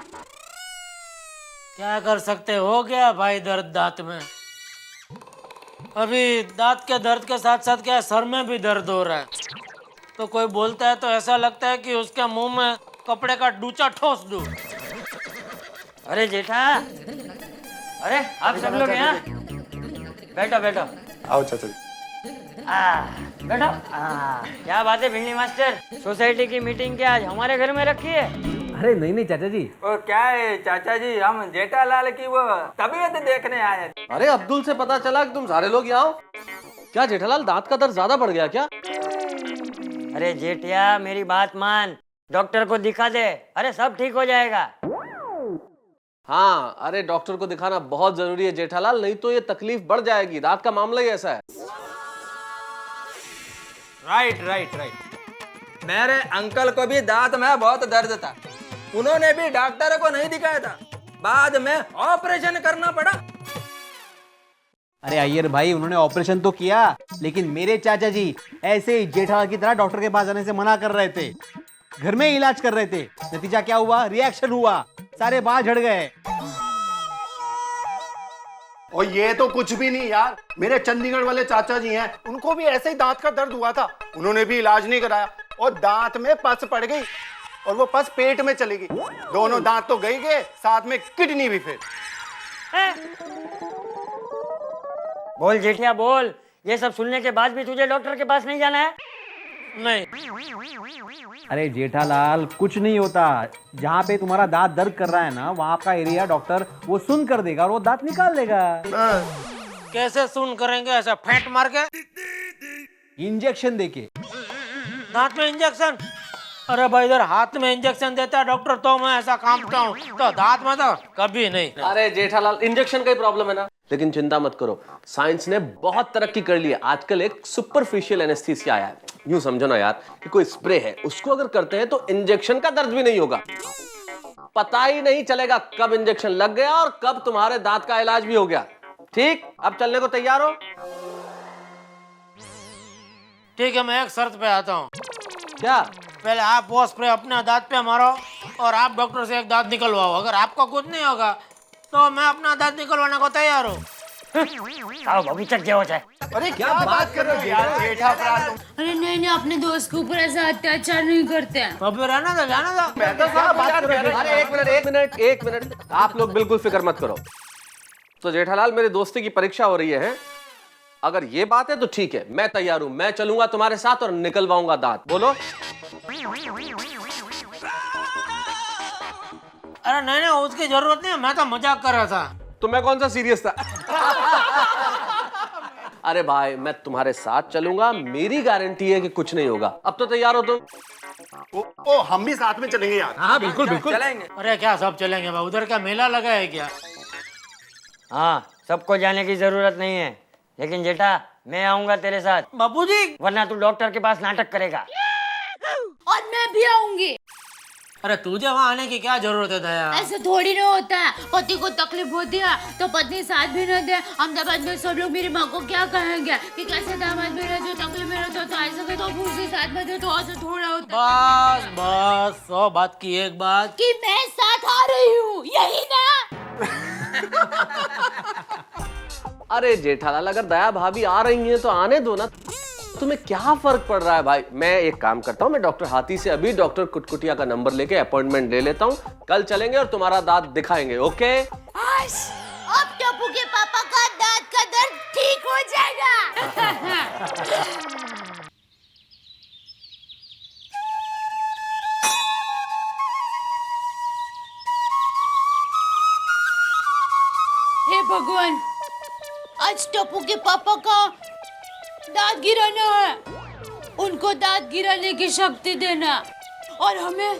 क्या कर सकते, हो गया भाई दर्द दांत में। अभी दांत के दर्द के साथ साथ क्या सर में भी दर्द हो रहा है। तो कोई बोलता है तो ऐसा लगता है कि उसके मुंह में कपड़े का डूचा ठोस दूं। अरे जेठा, अरे आप सब लोग यहाँ बैठो बैठो। आओ चाचा जी। बैठो। क्या बात है भिंडी मास्टर, सोसाइटी की मीटिंग क्या आज हमारे घर में रखी है? अरे नहीं चाचा जी। वो क्या है चाचा जी, हम जेठालाल की वो तबीयत देखने आए थे। अरे अब्दुल से पता चला कि तुम सारे लोग यहाँ हो। क्या जेठालाल दांत का दर्द ज्यादा बढ़ गया क्या? अरे जेठिया मेरी बात मान, डॉक्टर को दिखा दे, अरे सब ठीक हो जाएगा। हाँ अरे डॉक्टर को दिखाना बहुत जरूरी है जेठालाल, नहीं तो ये तकलीफ बढ़ जाएगी। दांत का मामला ही ऐसा है। Right right right. मेरे अंकल को भी दांत में बहुत दर्द था, उन्होंने भी डॉक्टर को नहीं दिखाया था, बाद में ऑपरेशन करना पड़ा। अरे अय्यर भाई, उन्होंने ऑपरेशन तो किया, लेकिन मेरे चाचा जी ऐसे ही जेठालाल की तरह डॉक्टर के पास जाने से मना कर रहे थे, घर में ही इलाज कर रहे थे। नतीजा क्या हुआ? रिएक्शन हुआ, सारे बाल झड़ गए। और ये तो कुछ भी नहीं यार, मेरे चंडीगढ़ वाले चाचा जी हैं, उनको भी ऐसे ही दांत का दर्द हुआ था, उन्होंने भी इलाज नहीं कराया और दांत में पस पड़ गई और वो पस पेट में चली गई, दोनों दांत तो गई गए, साथ में किडनी भी फिर। बोल जेठिया बोल, ये सब सुनने के बाद भी तुझे डॉक्टर के पास नहीं जाना है? नहीं। अरे जेठालाल, कुछ नहीं होता। जहाँ पे तुम्हारा दांत दर्द कर रहा है ना, वहाँ का एरिया डॉक्टर वो सुन कर देगा और वो दांत निकाल देगा। कैसे सुन करेंगे? ऐसा फेंट मार के, इंजेक्शन देके। दांत में इंजेक्शन? अरे भाई, इधर हाथ में इंजेक्शन देता है डॉक्टर तो मैं ऐसा कामता हूँ, तो दांत में तो कभी नहीं। अरे जेठालाल, इंजेक्शन का ही प्रॉब्लम है ना, लेकिन चिंता मत करो, साइंस ने बहुत तरक्की कर ली है। आजकल एक सुपरफिशियल एनेस्थीसिया आया है। यूं समझो ना यार कि कोई स्प्रे है, उसको अगर करते हैं तो इंजेक्शन का दर्द भी नहीं होगा, पता ही नहीं चलेगा कब इंजेक्शन लग गया और कब तुम्हारे दांत का इलाज भी हो गया। ठीक, अब चलने को तैयार हो? ठीक है, मैं एक शर्त पे आता हूँ। क्या? पहले आप वो स्प्रे अपने दांत पे मारो और आप डॉक्टर से एक दांत निकलवाओ। अगर आपको कुछ नहीं होगा तो मैं अपना दांत निकलवाने को तैयार हूँ। आओ भाभी, चक जाओ जाए। अरे क्या बात कर रहे हो यार, जेठा अपराध। अरे नहीं नहीं, अपने दोस्त के ऊपर ऐसा अत्याचार नहीं करते हैं। अभी रहना था, जाना था। अरे एक मिनट, आप लोग बिल्कुल फिक्र मत करो। तो जेठालाल, मेरी दोस्ती की परीक्षा हो रही है, अगर ये बात है तो ठीक है, मैं तैयार हूं, मैं चलूंगा तुम्हारे साथ और निकलवाऊंगा दांत। बोलो। अरे नहीं नहीं, उसकी जरूरत नहीं है, मैं तो मजाक कर रहा था। तो मैं कौन सा सीरियस था? अरे भाई, मैं तुम्हारे साथ चलूंगा, मेरी गारंटी है कि कुछ नहीं होगा। अब तो तैयार हो तुम? ओ हम भी साथ में चलेंगे यार। हाँ बिल्कुल बिल्कुल चलेंगे। अरे क्या सब चलेंगे? उधर क्या मेला लगा है क्या? हाँ, सबको जाने की जरूरत नहीं है, लेकिन जेठा मैं आऊंगा तेरे साथ। बाबूजी, वरना तू डॉक्टर के पास नाटक करेगा। और मैं भी आऊंगी। अरे तुझे वहाँ आने की क्या जरूरत है दया? ऐसे थोड़ी ना होता है, पति को तकलीफ होती है तो पत्नी साथ भी न दे। अहमदाबाद में सब लोग मेरी माँ को क्या कहेंगे कि कैसे दामाद मेरा जो तकलीफ में रहता, तो ऐसा तो उसी साथ में दे, तो ऐसे थोड़ा होता। बस बस, 100 बात की एक बात कि मैं साथ आ रही हूँ, यही ना? अरे जेठालाल, अगर दया भाभी आ रही हैं तो आने दो ना, तुम्हें क्या फर्क पड़ रहा है भाई? मैं एक काम करता हूँ, मैं डॉक्टर हाथी से अभी डॉक्टर कुटकुटिया का नंबर लेके अपॉइंटमेंट ले लेता हूँ, कल चलेंगे और तुम्हारा दांत दिखाएंगे। ओके? अब टप्पू के पापा का दांत का दर्द ठीक हो जाएगा। हे भगवान, आज टप्पू के पापा का दांत गिराना है, उनको दांत गिराने की शक्ति देना और हमें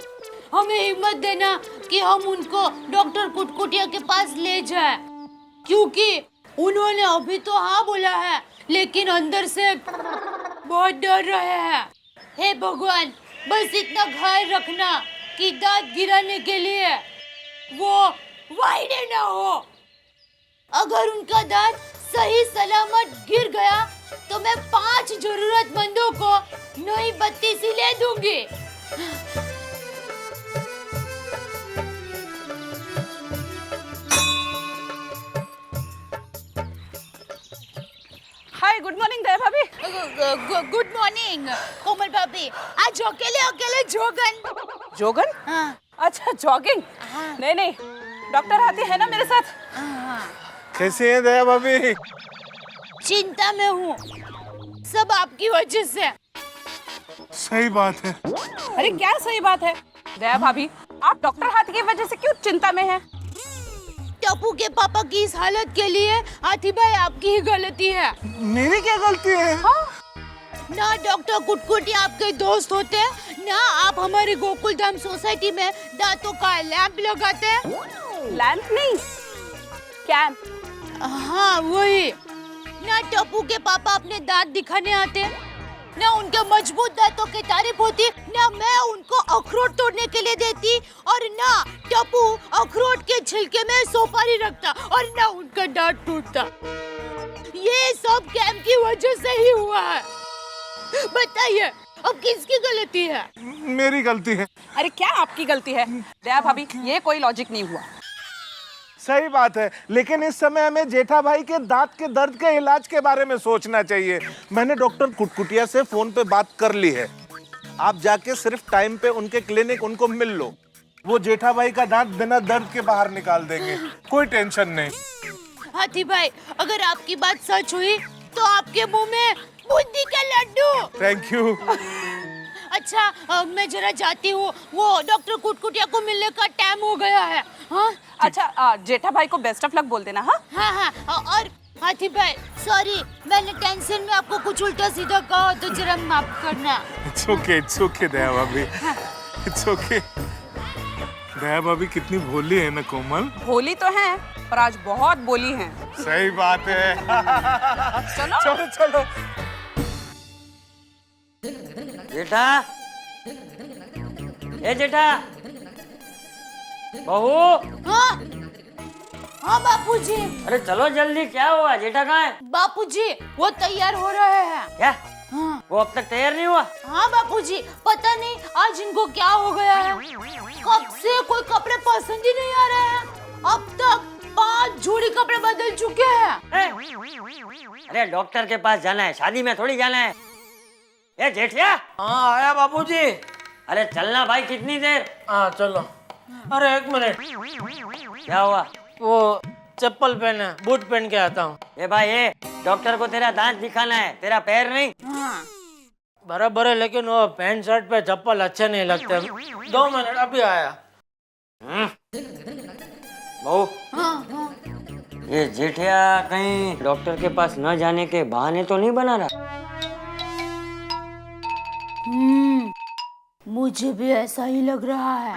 हिम्मत देना कि हम उनको डॉक्टर कुटकुटिया के पास ले जाए, क्योंकि उन्होंने अभी तो हाँ बोला है, लेकिन अंदर से बहुत डर रहे हैं। हे भगवान, बस इतना ख्याल रखना कि दांत गिराने के लिए वो वाइडे ना हो। अगर उनका दांत सही सलामत गिर गया तो मैं 5 जरूरतमंदों को नई बत्ती सी ले दूंगी। हाय, गुड मॉर्निंग दया भाभी। गुड मॉर्निंग कोमल भाभी। आज अकेले जोगन? हाँ। अच्छा, जॉगिंग? नहीं नहीं, डॉक्टर आती है ना मेरे साथ। कैसे हैं दया भाभी? चिंता में हूँ, सब आपकी वजह से। सही बात है। अरे क्या सही बात है दया भाभी, आप डॉक्टर हाथी की वजह से क्यों चिंता में हैं? टप्पू के पापा की इस हालत के लिए हाथी भाई आपकी ही गलती है। मेरी क्या गलती है? हाँ? ना डॉक्टर कुटकुटी आपके दोस्त होते, ना आप हमारे गोकुल धाम सोसाइटी में दांतों का लैंप लगाते। लैंप नहीं, कैंप। हाँ वही। ना टप्पू के पापा अपने दांत दिखाने आते, ना उनके मजबूत दांतों की तारीफ होती, ना मैं उनको अखरोट तोड़ने के लिए देती, और ना टप्पू अखरोट के छिलके में सुपारी रखता, और ना उनका दांत टूटता। ये सब कैंप की वजह से ही हुआ है। बताइए अब किसकी गलती है? मेरी गलती है। अरे क्या आपकी गलती है दया भाभी, ये कोई लॉजिक नहीं हुआ। सही बात है, लेकिन इस समय हमें जेठा भाई के दांत के दर्द के इलाज के बारे में सोचना चाहिए। मैंने डॉक्टर कुटकुटिया से फोन पे बात कर ली है। आप जाके सिर्फ टाइम पे उनके क्लिनिक उनको मिल लो, वो जेठा भाई का दांत बिना दर्द के बाहर निकाल देंगे, कोई टेंशन नहीं। हाथी भाई, अगर आपकी बात सच हुई तो आपके मुंह में बूंदी के लड्डू। Thank you. अच्छा मैं जरा जाती हूँ, वो डॉक्टर कुटकुटिया को मिलने का टाइम हो गया है। हाँ अच्छा जेठा भाई को बेस्ट ऑफ लक बोल देना। हाँ हाँ, और हाथी भाई सॉरी, मैंने टेंशन में आपको कुछ उल्टा सीधा कहा तो जरा माफ करना। इट्स ओके दया भाभी, इट्स ओके। दया भाभी कितनी भोली है ना कोमल। भोली तो है पर आज बहुत बोली हैं। सही बात है। चलो चलो चलो। जेठा, ए जेठा, बहू। हाँ हाँ बापूजी। अरे चलो जल्दी, क्या हुआ? जेठा कहाँ है? बापूजी वो तैयार हो रहे हैं। क्या? हाँ। वो अब तक तैयार नहीं हुआ? हाँ बापूजी, पता नहीं आज इनको क्या हो गया है, कब से कोई कपड़े पसंद ही नहीं आ रहे हैं। अब तक 5 जोड़ी कपड़े बदल चुके हैं। अरे डॉक्टर के पास जाना है, शादी में थोड़ी जाना है। ए जेठिया। हाँ आया बापूजी। अरे चलना भाई, कितनी देर? हाँ चलो। अरे 1 मिनट। क्या हुआ? वो चप्पल पहने, बूट पहन के आता हूँ। ए भाई, ये डॉक्टर को तेरा दांत दिखाना है, तेरा पैर नहीं। हाँ। बराबर है, लेकिन वो पैंट शर्ट पे चप्पल अच्छे नहीं लगते। 2 मिनट, अभी आया। बहू, हाँ हाँ। ये जेठिया कहीं डॉक्टर के पास न जाने के बहाने तो नहीं बना रहा? मुझे भी ऐसा ही लग रहा है।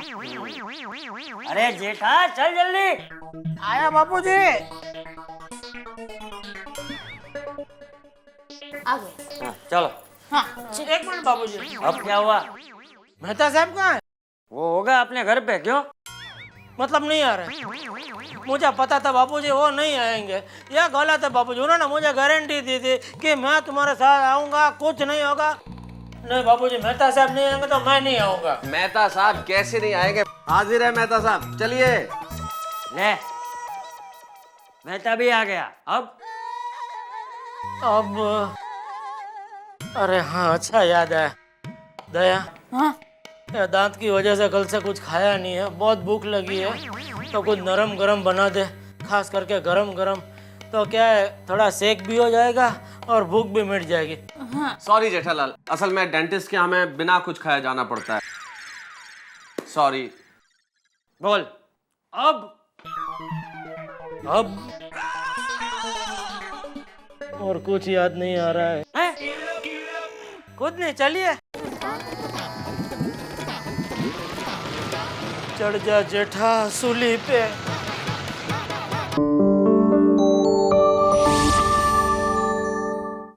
अरे जेठा चल जल्दी। आया बापूजी। आ गए। हाँ, चलो। हाँ 1 मिनट बापूजी। अब क्या हुआ? मेहता साहब कहाँ है? वो होगा अपने घर पे। क्यों? मतलब नहीं आ रहे? मुझे पता था बापूजी वो नहीं आएंगे। यह गलत है बापूजी, उन्होंने मुझे गारंटी दी थी कि मैं तुम्हारे साथ आऊंगा, कुछ नहीं होगा। नहीं बापूजी, मेहता साहब नहीं आएंगे तो मैं नहीं आऊंगा। मेहता साहब कैसे नहीं आएंगे? हाजिर है मेहता साहब, चलिए। ले, मेहता भी आ गया। अब अरे हाँ, अच्छा याद है दया। हाँ ये दांत की वजह से कल से कुछ खाया नहीं है, बहुत भूख लगी है, तो कुछ नरम गरम बना दे, खास करके गरम गरम। तो क्या है, थोड़ा सेक भी हो जाएगा और भूख भी मिट जाएगी। सॉरी जेठालाल, असल में डेंटिस्ट के हमें बिना कुछ खाए जाना पड़ता है। सॉरी। बोल। अब और कुछ याद नहीं आ रहा है। खुद नहीं, चलिए। चढ़ जा जेठा सूली पे।